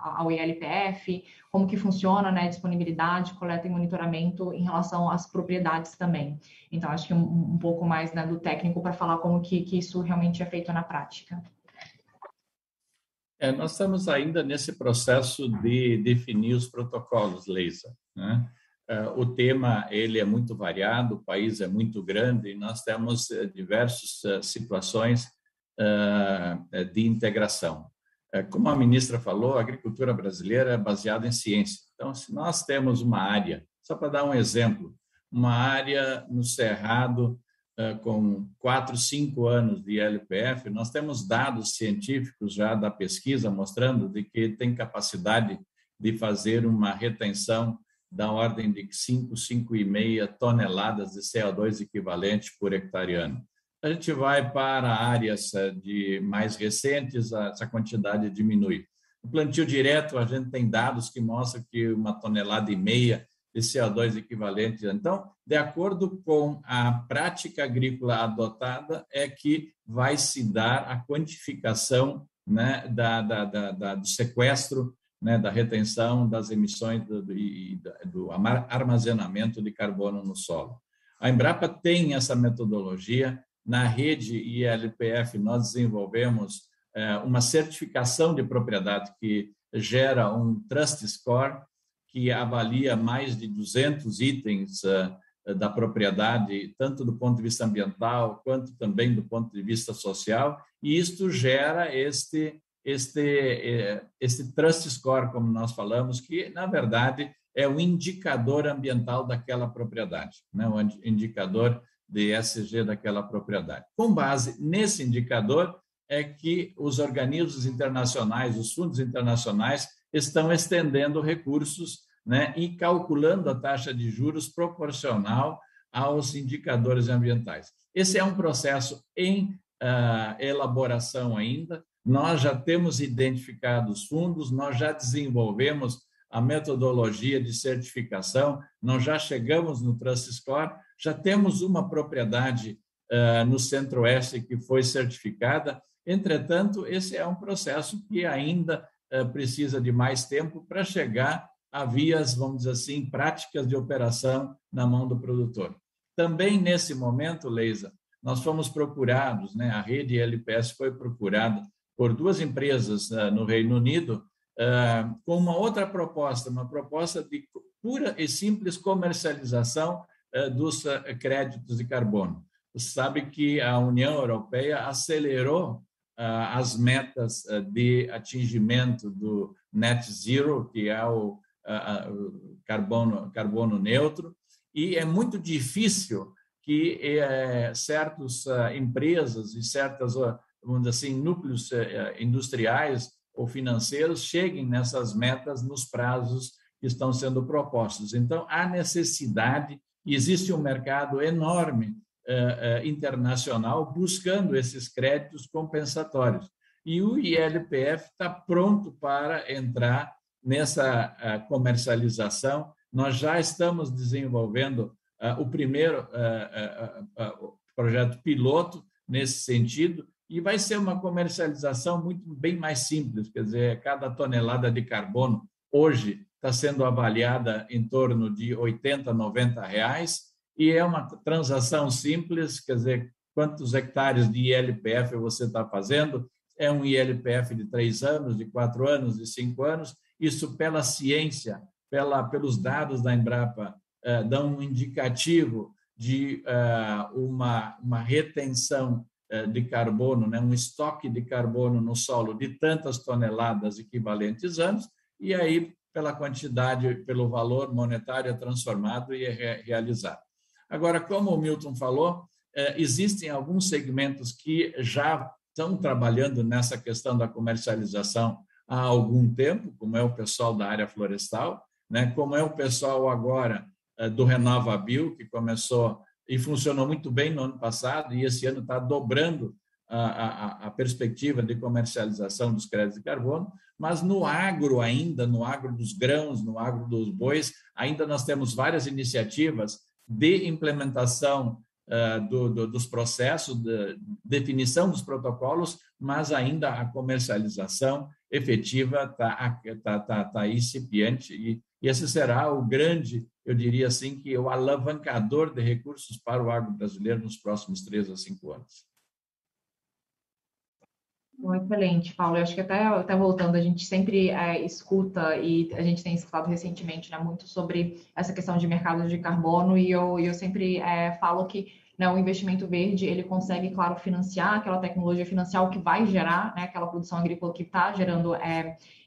ao ILPF, como que funciona, né, disponibilidade, coleta e monitoramento em relação às propriedades também. Então, acho que um pouco mais, né, do técnico para falar como que isso realmente é feito na prática. Nós estamos ainda nesse processo de definir os protocolos, Leisa, né? O tema ele é muito variado, o país é muito grande e nós temos diversas situações de integração. Como a ministra falou, a agricultura brasileira é baseada em ciência. Então, se nós temos uma área, só para dar um exemplo, uma área no Cerrado com 4, 5 anos de LPF, nós temos dados científicos já da pesquisa mostrando de que tem capacidade de fazer uma retenção da ordem de 5,5 toneladas de CO2 equivalente por hectare ano. a gente vai para áreas de mais recentes, essa quantidade diminui. No plantio direto, a gente tem dados que mostram que 1,5 tonelada de CO2 equivalente. Então, de acordo com a prática agrícola adotada, é que vai se dar a quantificação, né, do sequestro, né, da retenção das emissões do armazenamento de carbono no solo. A Embrapa tem essa metodologia. Na rede ILPF, nós desenvolvemos uma certificação de propriedade que gera um Trust Score, que avalia mais de 200 itens da propriedade, tanto do ponto de vista ambiental, quanto também do ponto de vista social, e isto gera este Trust Score, como nós falamos, que, na verdade, é o indicador ambiental daquela propriedade, né? O indicador de ESG daquela propriedade. Com base nesse indicador é que os organismos internacionais, os fundos internacionais, estão estendendo recursos, né, e calculando a taxa de juros proporcional aos indicadores ambientais. Esse é um processo em elaboração ainda. Nós já temos identificado os fundos, nós já desenvolvemos a metodologia de certificação, nós já chegamos no Trust Score, já temos uma propriedade no Centro-Oeste que foi certificada. Entretanto, esse é um processo que ainda precisa de mais tempo para chegar a vias, vamos dizer assim, práticas de operação na mão do produtor. Também nesse momento, Leisa, nós fomos procurados, né, a rede LPS foi procurada por 2 empresas no Reino Unido com uma outra proposta, uma proposta de pura e simples comercialização dos créditos de carbono. Você sabe que a União Europeia acelerou as metas de atingimento do net zero, que é o carbono neutro, e é muito difícil que certas empresas e certas, vamos dizer assim, núcleos industriais ou financeiros cheguem nessas metas nos prazos que estão sendo propostos. Então, há necessidade, existe um mercado enorme internacional buscando esses créditos compensatórios. E o ILPF está pronto para entrar nessa comercialização. Nós já estamos desenvolvendo o primeiro projeto piloto nesse sentido, e vai ser uma comercialização bem mais simples, quer dizer, cada tonelada de carbono hoje está sendo avaliada em torno de R$80, R$90, e é uma transação simples, quer dizer, quantos hectares de ILPF você está fazendo? É um ILPF de 3 anos, de 4 anos, de 5 anos. Isso, pela ciência, pelos dados da Embrapa, dão um indicativo de uma retenção de carbono, né, um estoque de carbono no solo de tantas toneladas equivalentes anos, e aí, pela quantidade, pelo valor monetário transformado e realizado. Agora, como o Milton falou, existem alguns segmentos que já estão trabalhando nessa questão da comercialização há algum tempo, como é o pessoal da área florestal, né, como é o pessoal agora do RenovaBio, que começou e funcionou muito bem no ano passado, e esse ano está dobrando a perspectiva de comercialização dos créditos de carbono, mas no agro ainda, no agro dos grãos, no agro dos bois, ainda nós temos várias iniciativas de implementação dos processos, de definição dos protocolos, mas ainda a comercialização efetiva está incipiente, e esse será o grande, eu diria assim, que o alavancador de recursos para o agro brasileiro nos próximos 3 a 5 anos. Bom, excelente, Paulo. Eu acho que até voltando, a gente sempre escuta, e a gente tem escutado recentemente, né, muito sobre essa questão de mercado de carbono, e eu sempre falo que, né, o investimento verde, ele consegue, claro, financiar aquela tecnologia, financiar o que vai gerar, né, aquela produção agrícola que está gerando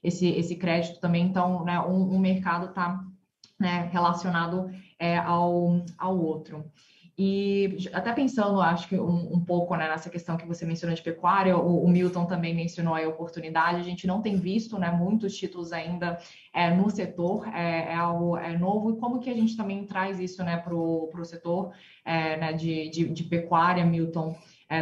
esse crédito também. Então, né, um mercado está, né, relacionado ao outro. E até pensando, acho que um pouco, né, nessa questão que você mencionou de pecuária, o Milton também mencionou a oportunidade. A gente não tem visto, né, muitos títulos ainda no setor, algo novo. E como que a gente também traz isso, né, para o setor né, de pecuária, Milton?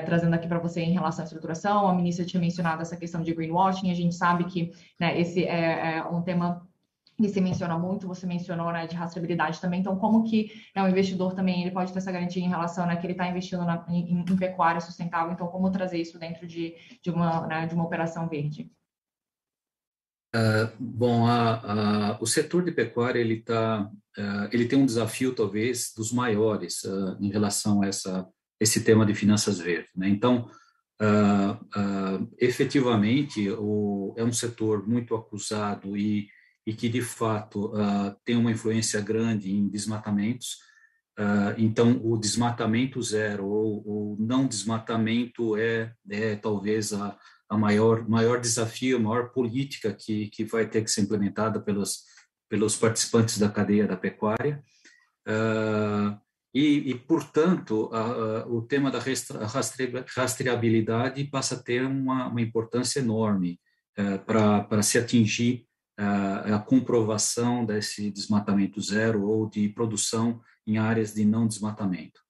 trazendo aqui para você em relação à estruturação. A ministra tinha mencionado essa questão de greenwashing, a gente sabe que, né, esse é um tema que se menciona muito, você mencionou, né, de rastreabilidade também. Então, como que, né, o investidor também ele pode ter essa garantia em relação, né, que ele está investindo em pecuária sustentável? Então, como trazer isso dentro de uma operação verde? Bom, o setor de pecuária ele tem um desafio talvez dos maiores em relação a esse tema de finanças verdes, né? Então, efetivamente, é um setor muito acusado e que de fato tem uma influência grande em desmatamentos. Então, o desmatamento zero ou não desmatamento é talvez a maior desafio, a maior política que vai ter que ser implementada pelos participantes da cadeia da pecuária. Portanto, o tema da rastreabilidade passa a ter uma importância enorme para se atingir a comprovação desse desmatamento zero ou de produção em áreas de não desmatamento.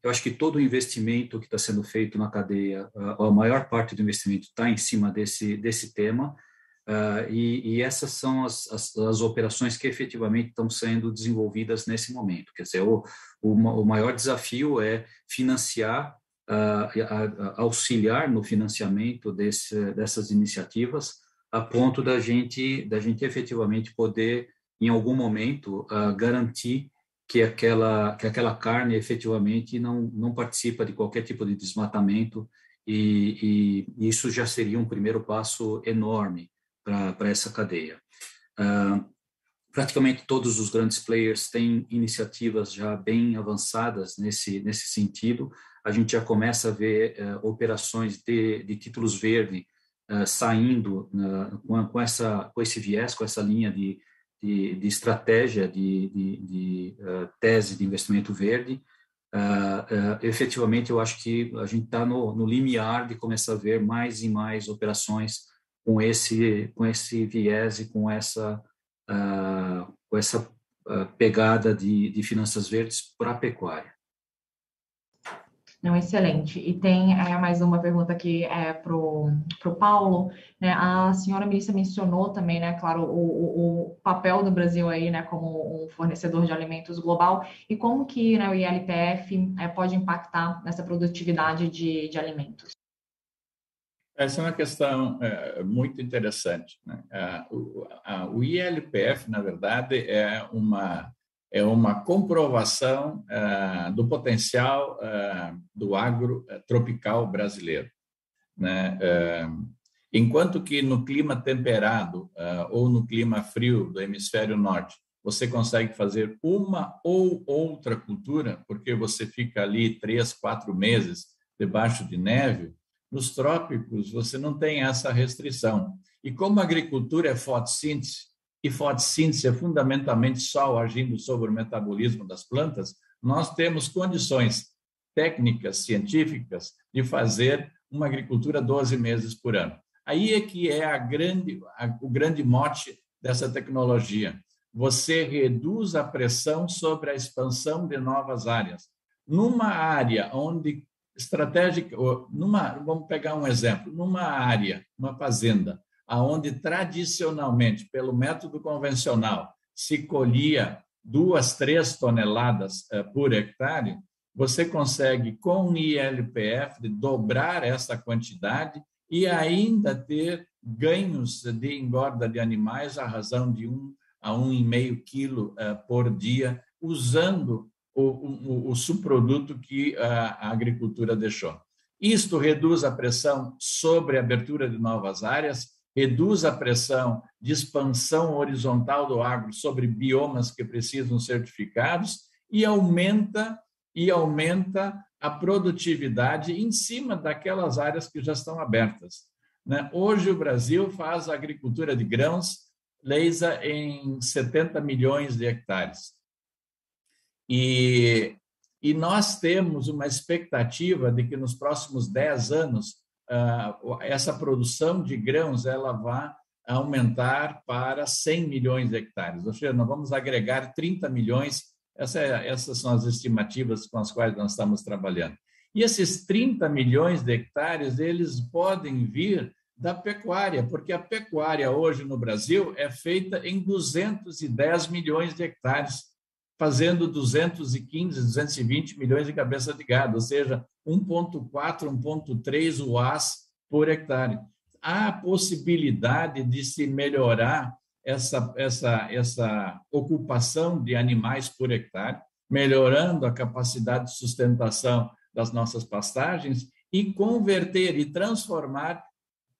Eu acho que todo o investimento que está sendo feito na cadeia, a maior parte do investimento está em cima desse tema, e essas são as operações que efetivamente estão sendo desenvolvidas nesse momento. Quer dizer, o maior desafio é financiar, auxiliar no financiamento dessas iniciativas, a ponto da gente efetivamente poder, em algum momento, garantir que aquela carne efetivamente não participa de qualquer tipo de desmatamento, e isso já seria um primeiro passo enorme para essa cadeia. Praticamente todos os grandes players têm iniciativas já bem avançadas nesse sentido. A gente já começa a ver operações de títulos verdes saindo com esse viés, com essa linha de estratégia de tese de investimento verde. Efetivamente, eu acho que a gente está no limiar de começar a ver mais e mais operações com esse viés e com essa pegada de finanças verdes para a pecuária. Não, excelente. E tem mais uma pergunta aqui para o Paulo, né? A senhora ministra mencionou também, né, claro, o papel do Brasil aí, né, como um fornecedor de alimentos global, e como que, né, o ILPF pode impactar nessa produtividade de alimentos. Essa é uma questão muito interessante, né? O ILPF, na verdade, é uma comprovação do potencial do agro tropical brasileiro, né? Enquanto que no clima temperado ou no clima frio do hemisfério norte, você consegue fazer uma ou outra cultura, porque você fica ali 3, 4 meses debaixo de neve. Nos trópicos, você não tem essa restrição. E como a agricultura é fotossíntese, e fotossíntese é fundamentalmente sol agindo sobre o metabolismo das plantas, nós temos condições técnicas, científicas, de fazer uma agricultura 12 meses por ano. Aí é que é o grande mote dessa tecnologia. Você reduz a pressão sobre a expansão de novas áreas. Numa área onde vamos pegar um exemplo, numa área, uma fazenda, onde tradicionalmente, pelo método convencional, se colhia 2, 3 toneladas por hectare, você consegue, com o ILPF, dobrar essa quantidade e ainda ter ganhos de engorda de animais à razão de 1 a 1,5 quilo por dia, usando o subproduto que a agricultura deixou. Isto reduz a pressão sobre a abertura de novas áreas, reduz a pressão de expansão horizontal do agro sobre biomas que precisam ser certificados e aumenta a produtividade em cima daquelas áreas que já estão abertas, né? Hoje o Brasil faz a agricultura de grãos, Leisa, em 70 milhões de hectares. E nós temos uma expectativa de que nos próximos 10 anos essa produção de grãos ela vai aumentar para 100 milhões de hectares. Ou seja, nós vamos agregar 30 milhões. Essas são as estimativas com as quais nós estamos trabalhando. E esses 30 milhões de hectares, eles podem vir da pecuária, porque a pecuária hoje no Brasil é feita em 210 milhões de hectares, fazendo 215, 220 milhões de cabeças de gado, ou seja, 1,4, 1,3 UAS por hectare. Há possibilidade de se melhorar essa ocupação de animais por hectare, melhorando a capacidade de sustentação das nossas pastagens e converter e transformar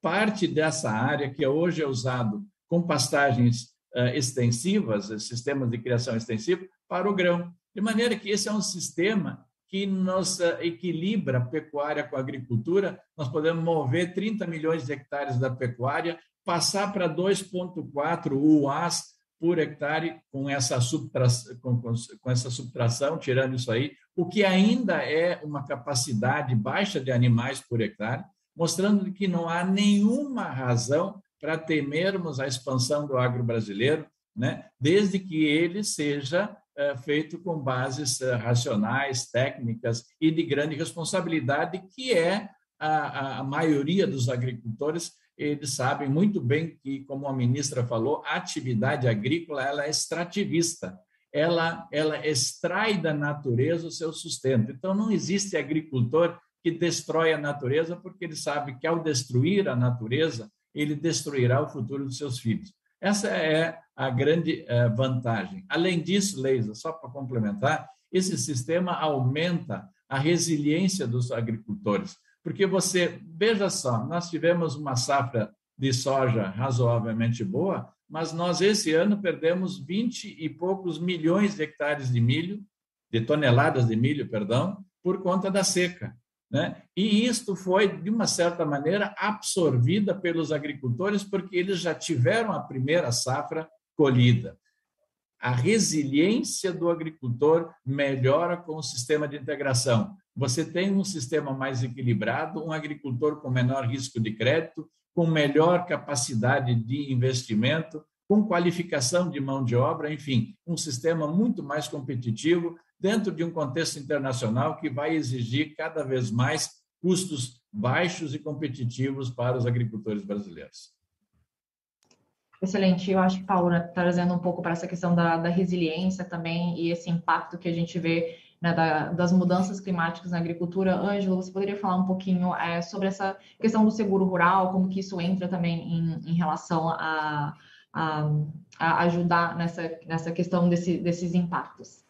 parte dessa área que hoje é usado com pastagens extensivas, sistemas de criação extensiva, para o grão. De maneira que esse é um sistema que nos equilibra a pecuária com a agricultura. Nós podemos mover 30 milhões de hectares da pecuária, passar para 2,4 UAS por hectare com essa subtração, tirando isso aí, o que ainda é uma capacidade baixa de animais por hectare, mostrando que não há nenhuma razão para temermos a expansão do agro brasileiro, né? Desde que ele seja feito com bases racionais, técnicas e de grande responsabilidade, que é a maioria dos agricultores. Eles sabem muito bem que, como a ministra falou, a atividade agrícola ela é extrativista, ela extrai da natureza o seu sustento. Então, não existe agricultor que destrói a natureza, porque ele sabe que, ao destruir a natureza, ele destruirá o futuro dos seus filhos. Essa é a grande vantagem. Além disso, Leisa, só para complementar, esse sistema aumenta a resiliência dos agricultores, porque você, veja só, nós tivemos uma safra de soja razoavelmente boa, mas nós esse ano perdemos 20 e poucos milhões de hectares de milho, de toneladas de milho, perdão, por conta da seca, né? E isto foi, de uma certa maneira, absorvida pelos agricultores, porque eles já tiveram a primeira safra colhida. A resiliência do agricultor melhora com o sistema de integração. Você tem um sistema mais equilibrado, um agricultor com menor risco de crédito, com melhor capacidade de investimento, com qualificação de mão de obra, enfim, um sistema muito mais competitivo dentro de um contexto internacional que vai exigir cada vez mais custos baixos e competitivos para os agricultores brasileiros. Excelente. Eu acho que, Paulo, né, trazendo um pouco para essa questão da resiliência também e esse impacto que a gente vê, né, das mudanças climáticas na agricultura. Ângelo, você poderia falar um pouquinho sobre essa questão do seguro rural, como que isso entra também em relação a ajudar nessa questão desses impactos?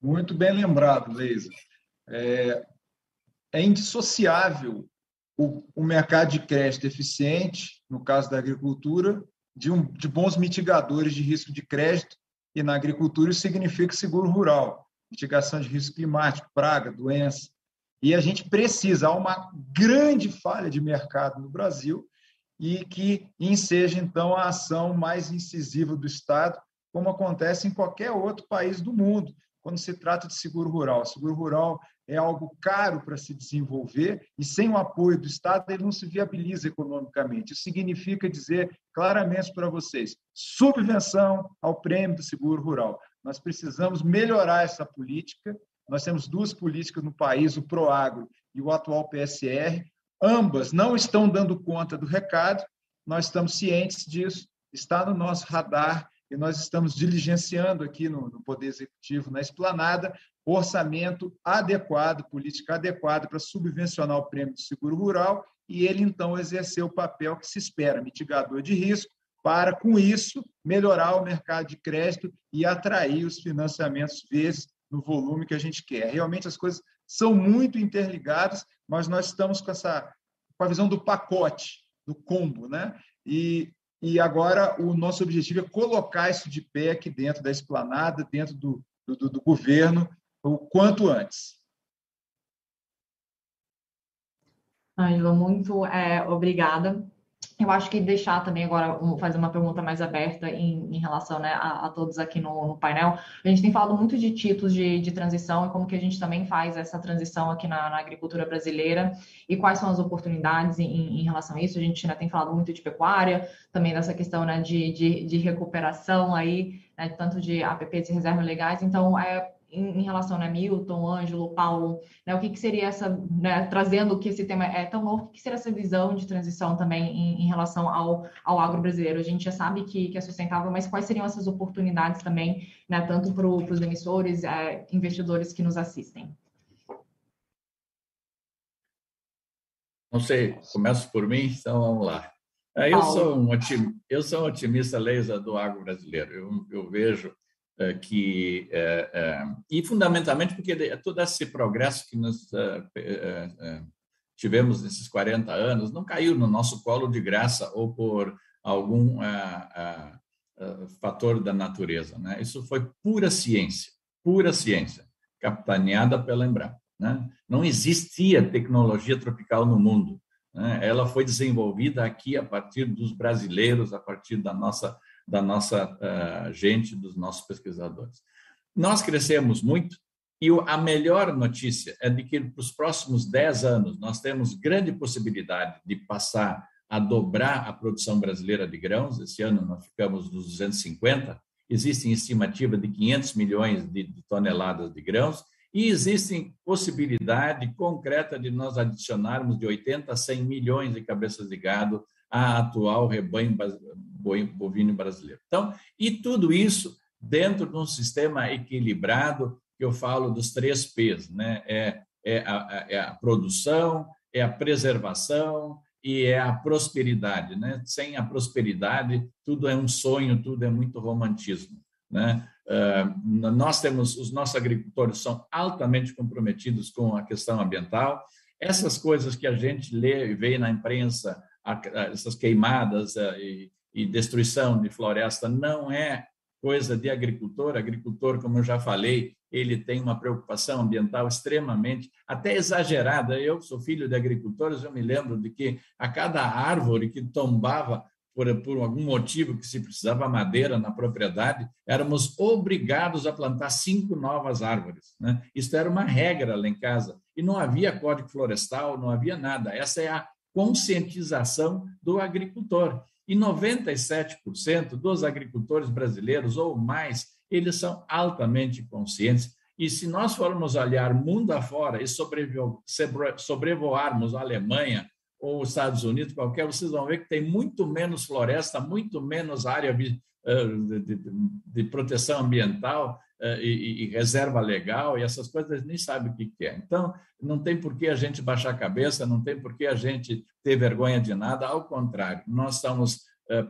Muito bem lembrado, Leisa. É indissociável o mercado de crédito eficiente, no caso da agricultura, de bons mitigadores de risco de crédito, e na agricultura isso significa seguro rural, mitigação de risco climático, praga, doença. E a gente precisa, há uma grande falha de mercado no Brasil, e que enseja, então, a ação mais incisiva do Estado, como acontece em qualquer outro país do mundo, quando se trata de seguro rural. O seguro rural é algo caro para se desenvolver e, sem o apoio do Estado, ele não se viabiliza economicamente. Isso significa dizer claramente para vocês, subvenção ao prêmio do seguro rural. Nós precisamos melhorar essa política. Nós temos duas políticas no país, o PROAGRO e o atual PSR. Ambas não estão dando conta do recado, nós estamos cientes disso, está no nosso radar, e nós estamos diligenciando aqui no Poder Executivo, na Esplanada, orçamento adequado, política adequada para subvencionar o prêmio do seguro rural e ele, então, exercer o papel que se espera, mitigador de risco, para, com isso, melhorar o mercado de crédito e atrair os financiamentos verdes no volume que a gente quer. Realmente, as coisas são muito interligadas, mas nós estamos com a visão do pacote, do combo, né? E agora o nosso objetivo é colocar isso de pé aqui dentro da Esplanada, dentro do governo, o quanto antes. Ângelo, muito obrigada. Eu acho que deixar também agora, fazer uma pergunta mais aberta em relação, né, a todos aqui no painel. A gente tem falado muito de títulos de transição e como que a gente também faz essa transição aqui na agricultura brasileira e quais são as oportunidades em relação a isso. A gente, né, tem falado muito de pecuária, também dessa questão, né, de recuperação aí, né, tanto de APPs e reservas legais. Então, em relação a Milton, Ângelo, Paulo, né, o que seria essa, né, trazendo que esse tema é tão novo, o que seria essa visão de transição também em relação ao agro brasileiro? A gente já sabe que é sustentável, mas quais seriam essas oportunidades também, né, tanto para os emissores, investidores que nos assistem? Não sei, começo por mim, então vamos lá. Eu sou um otimista, Leisa, do agro brasileiro. Eu vejo que, e fundamentalmente porque todo esse progresso que nós tivemos nesses 40 anos não caiu no nosso colo de graça ou por algum fator da natureza, né? Isso foi pura ciência, capitaneada pela Embrapa, né? Não existia tecnologia tropical no mundo, né? Ela foi desenvolvida aqui a partir dos brasileiros, a partir da nossa gente, dos nossos pesquisadores. Nós crescemos muito e a melhor notícia é de que para os próximos 10 anos nós temos grande possibilidade de passar a dobrar a produção brasileira de grãos. Esse ano nós ficamos nos 250, existem estimativa de 500 milhões de toneladas de grãos e existe possibilidade concreta de nós adicionarmos de 80 a 100 milhões de cabeças de gado à atual rebanho bovino brasileiro. Então, e tudo isso dentro de um sistema equilibrado, que eu falo dos 3 P's, né? É a produção, é a preservação e é a prosperidade, né? Sem a prosperidade, tudo é um sonho, tudo é muito romantismo, né? Os nossos agricultores são altamente comprometidos com a questão ambiental. Essas coisas que a gente lê e vê na imprensa, essas queimadas e destruição de floresta, não é coisa de agricultor. Agricultor, como eu já falei, ele tem uma preocupação ambiental extremamente, até exagerada. Eu sou filho de agricultores, eu me lembro de que a cada árvore que tombava por algum motivo que se precisava madeira na propriedade, éramos obrigados a plantar 5 novas árvores, né? Isso era uma regra lá em casa. E não havia código florestal, não havia nada. Essa é a conscientização do agricultor. E 97% dos agricultores brasileiros ou mais, eles são altamente conscientes. E se nós formos olhar mundo afora e sobrevoarmos a Alemanha ou os Estados Unidos, qualquer, vocês vão ver que tem muito menos floresta, muito menos área de proteção ambiental e reserva legal, e essas coisas eles nem sabem o que é. Então, não tem por que a gente baixar a cabeça, não tem por que a gente ter vergonha de nada, ao contrário, nós somos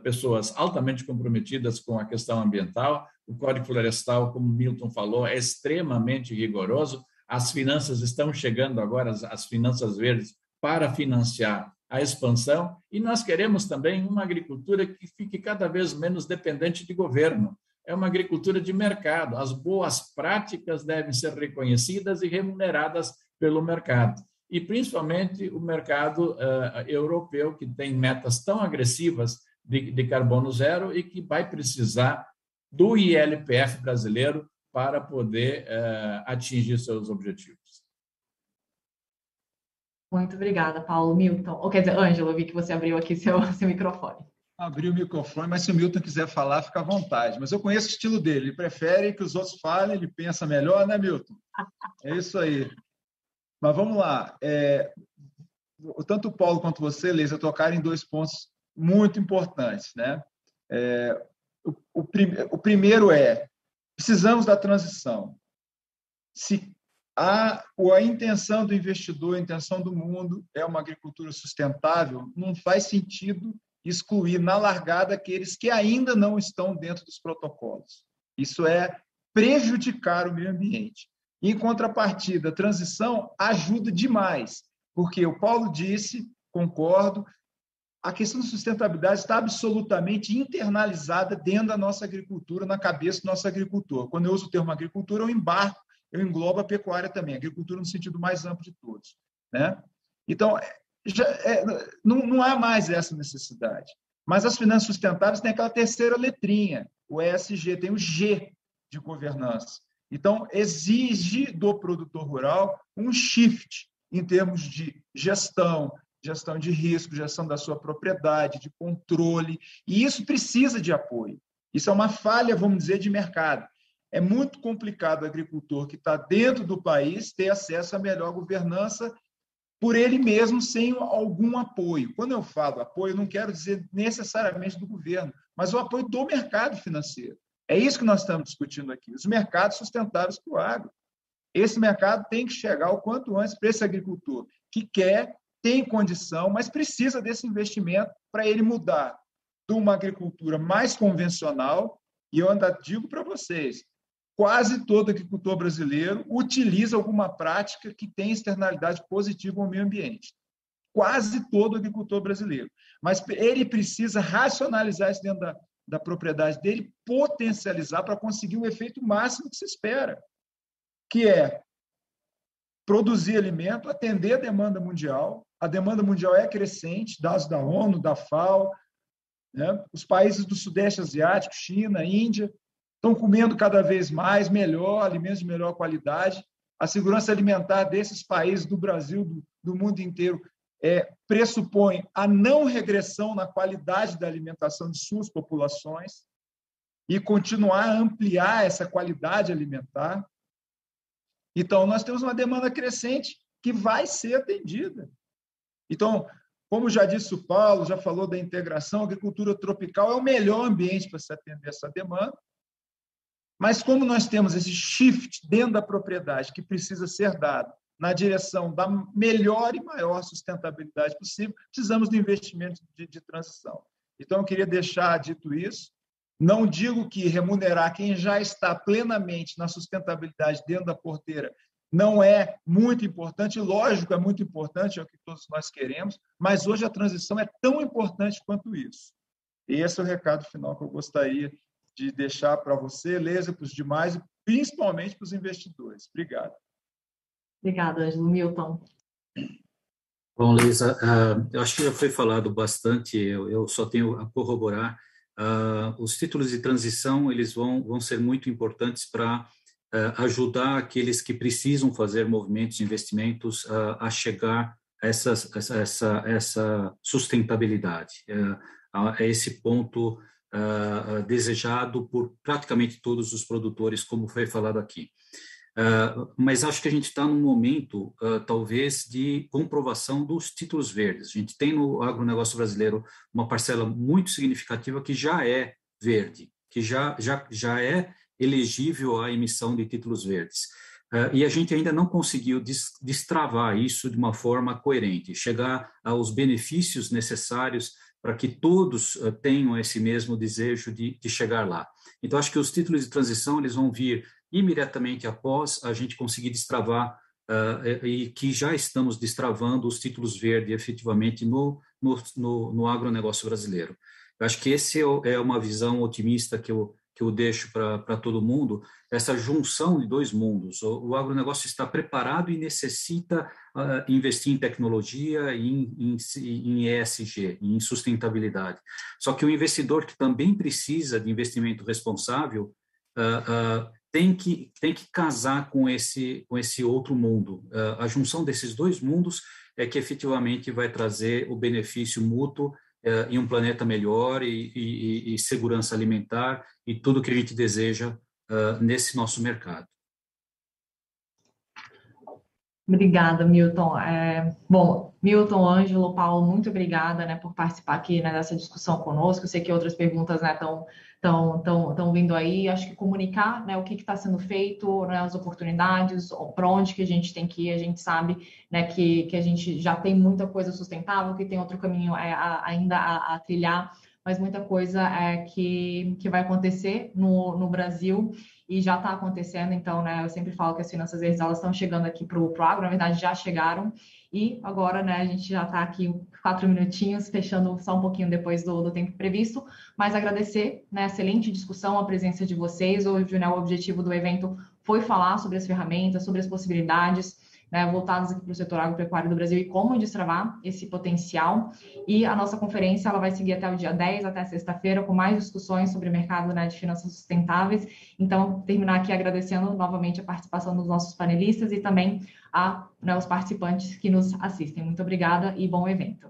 pessoas altamente comprometidas com a questão ambiental. O Código Florestal, como Milton falou, é extremamente rigoroso. As finanças estão chegando agora, as finanças verdes, para financiar a expansão, e nós queremos também uma agricultura que fique cada vez menos dependente de governo. É uma agricultura de mercado. As boas práticas devem ser reconhecidas e remuneradas pelo mercado. E, principalmente, o mercado europeu, que tem metas tão agressivas de carbono zero e que vai precisar do ILPF brasileiro para poder atingir seus objetivos. Muito obrigada, Paulo. Milton, ou quer dizer, Ângelo, eu vi que você abriu aqui seu microfone. Abri o microfone, mas se o Milton quiser falar, fica à vontade. Mas eu conheço o estilo dele, ele prefere que os outros falem, ele pensa melhor, né, Milton? É isso aí. Mas vamos lá. Tanto o Paulo quanto você, Leisa, tocaram em 2 pontos muito importantes, né? O primeiro precisamos da transição. Se a intenção do investidor, a intenção do mundo é uma agricultura sustentável, não faz sentido excluir na largada aqueles que ainda não estão dentro dos protocolos. Isso é prejudicar o meio ambiente. Em contrapartida, a transição ajuda demais, porque o Paulo disse, concordo, a questão da sustentabilidade está absolutamente internalizada dentro da nossa agricultura, na cabeça do nosso agricultor. Quando eu uso o termo agricultura, eu englobo a pecuária também, a agricultura no sentido mais amplo de todos, né? Então, não há mais essa necessidade. Mas as finanças sustentáveis têm aquela terceira letrinha, o ESG, tem o G de governança. Então, exige do produtor rural um shift em termos de gestão de risco, gestão da sua propriedade, de controle, e isso precisa de apoio. Isso é uma falha, vamos dizer, de mercado. é muito complicado o agricultor que está dentro do país ter acesso à melhor governança por ele mesmo, sem algum apoio. Quando eu falo apoio, eu não quero dizer necessariamente do governo, mas o apoio do mercado financeiro. É isso que nós estamos discutindo aqui, os mercados sustentáveis para o agro. Esse mercado tem que chegar o quanto antes para esse agricultor que quer, tem condição, mas precisa desse investimento para ele mudar de uma agricultura mais convencional. E eu ainda digo para vocês, quase todo agricultor brasileiro utiliza alguma prática que tem externalidade positiva ao meio ambiente. Quase todo agricultor brasileiro. Mas ele precisa racionalizar isso dentro da propriedade dele, potencializar para conseguir o efeito máximo que se espera, que é produzir alimento, atender a demanda mundial. A demanda mundial é crescente, dados da ONU, da FAO, né? Os países do Sudeste Asiático, China, Índia, estão comendo cada vez mais, melhor, alimentos de melhor qualidade. A segurança alimentar desses países, do Brasil, do mundo inteiro, pressupõe a não regressão na qualidade da alimentação de suas populações e continuar a ampliar essa qualidade alimentar. Então, nós temos uma demanda crescente que vai ser atendida. Então, como já disse o Paulo, já falou da integração, a agricultura tropical é o melhor ambiente para se atender essa demanda. Mas como nós temos esse shift dentro da propriedade que precisa ser dado na direção da melhor e maior sustentabilidade possível, precisamos de investimento de transição. Então, eu queria deixar dito isso. Não digo que remunerar quem já está plenamente na sustentabilidade dentro da porteira não é muito importante, lógico, é muito importante, é o que todos nós queremos, mas hoje a transição é tão importante quanto isso. E esse é o recado final que eu gostaria de deixar para você, Leisa, para os demais e principalmente para os investidores. Obrigado. Obrigada, Ângelo. Milton. Bom, Leisa, eu acho que já foi falado bastante, eu só tenho a corroborar. Os títulos de transição eles vão ser muito importantes para ajudar aqueles que precisam fazer movimentos de investimentos a chegar a essa sustentabilidade, a esse ponto desejado por praticamente todos os produtores, como foi falado aqui. Mas acho que a gente está num momento, talvez, de comprovação dos títulos verdes. A gente tem no agronegócio brasileiro uma parcela muito significativa que já é verde, que já é elegível à emissão de títulos verdes. E a gente ainda não conseguiu destravar isso de uma forma coerente, chegar aos benefícios necessários para que todos tenham esse mesmo desejo de chegar lá. Então, acho que os títulos de transição eles vão vir imediatamente após a gente conseguir destravar, e que já estamos destravando os títulos verdes efetivamente no agronegócio brasileiro. Eu acho que esse é uma visão otimista que eu deixo para todo mundo, essa junção de dois mundos. O agronegócio está preparado e necessita investir em tecnologia, em ESG, em sustentabilidade. Só que o investidor que também precisa de investimento responsável tem que casar com esse outro mundo. A junção desses dois mundos é que efetivamente vai trazer o benefício mútuo em um planeta melhor e segurança alimentar e tudo que a gente deseja nesse nosso mercado. Obrigada, Milton. Bom, Milton, Ângelo, Paulo, muito obrigada, né, por participar aqui, né, dessa discussão conosco. Eu sei que outras perguntas, né, estão vindo aí. Acho que comunicar, né, o que está sendo feito, né, as oportunidades, para onde que a gente tem que ir. A gente sabe, né, que a gente já tem muita coisa sustentável, que tem outro caminho ainda a trilhar, mas muita coisa que vai acontecer no Brasil e já está acontecendo. Então, né, eu sempre falo que as finanças verdes elas estão chegando aqui para o agro, na verdade já chegaram, e agora, né, a gente já está aqui 4 minutinhos, fechando só um pouquinho depois do tempo previsto, mas agradecer, né, excelente discussão, a presença de vocês. Hoje, né, o objetivo do evento foi falar sobre as ferramentas, sobre as possibilidades, né, voltadas aqui para o setor agropecuário do Brasil e como destravar esse potencial. E a nossa conferência ela vai seguir até o dia 10, até sexta-feira, com mais discussões sobre o mercado, né, de finanças sustentáveis. Então, terminar aqui agradecendo novamente a participação dos nossos panelistas e também né, os participantes que nos assistem. Muito obrigada e bom evento.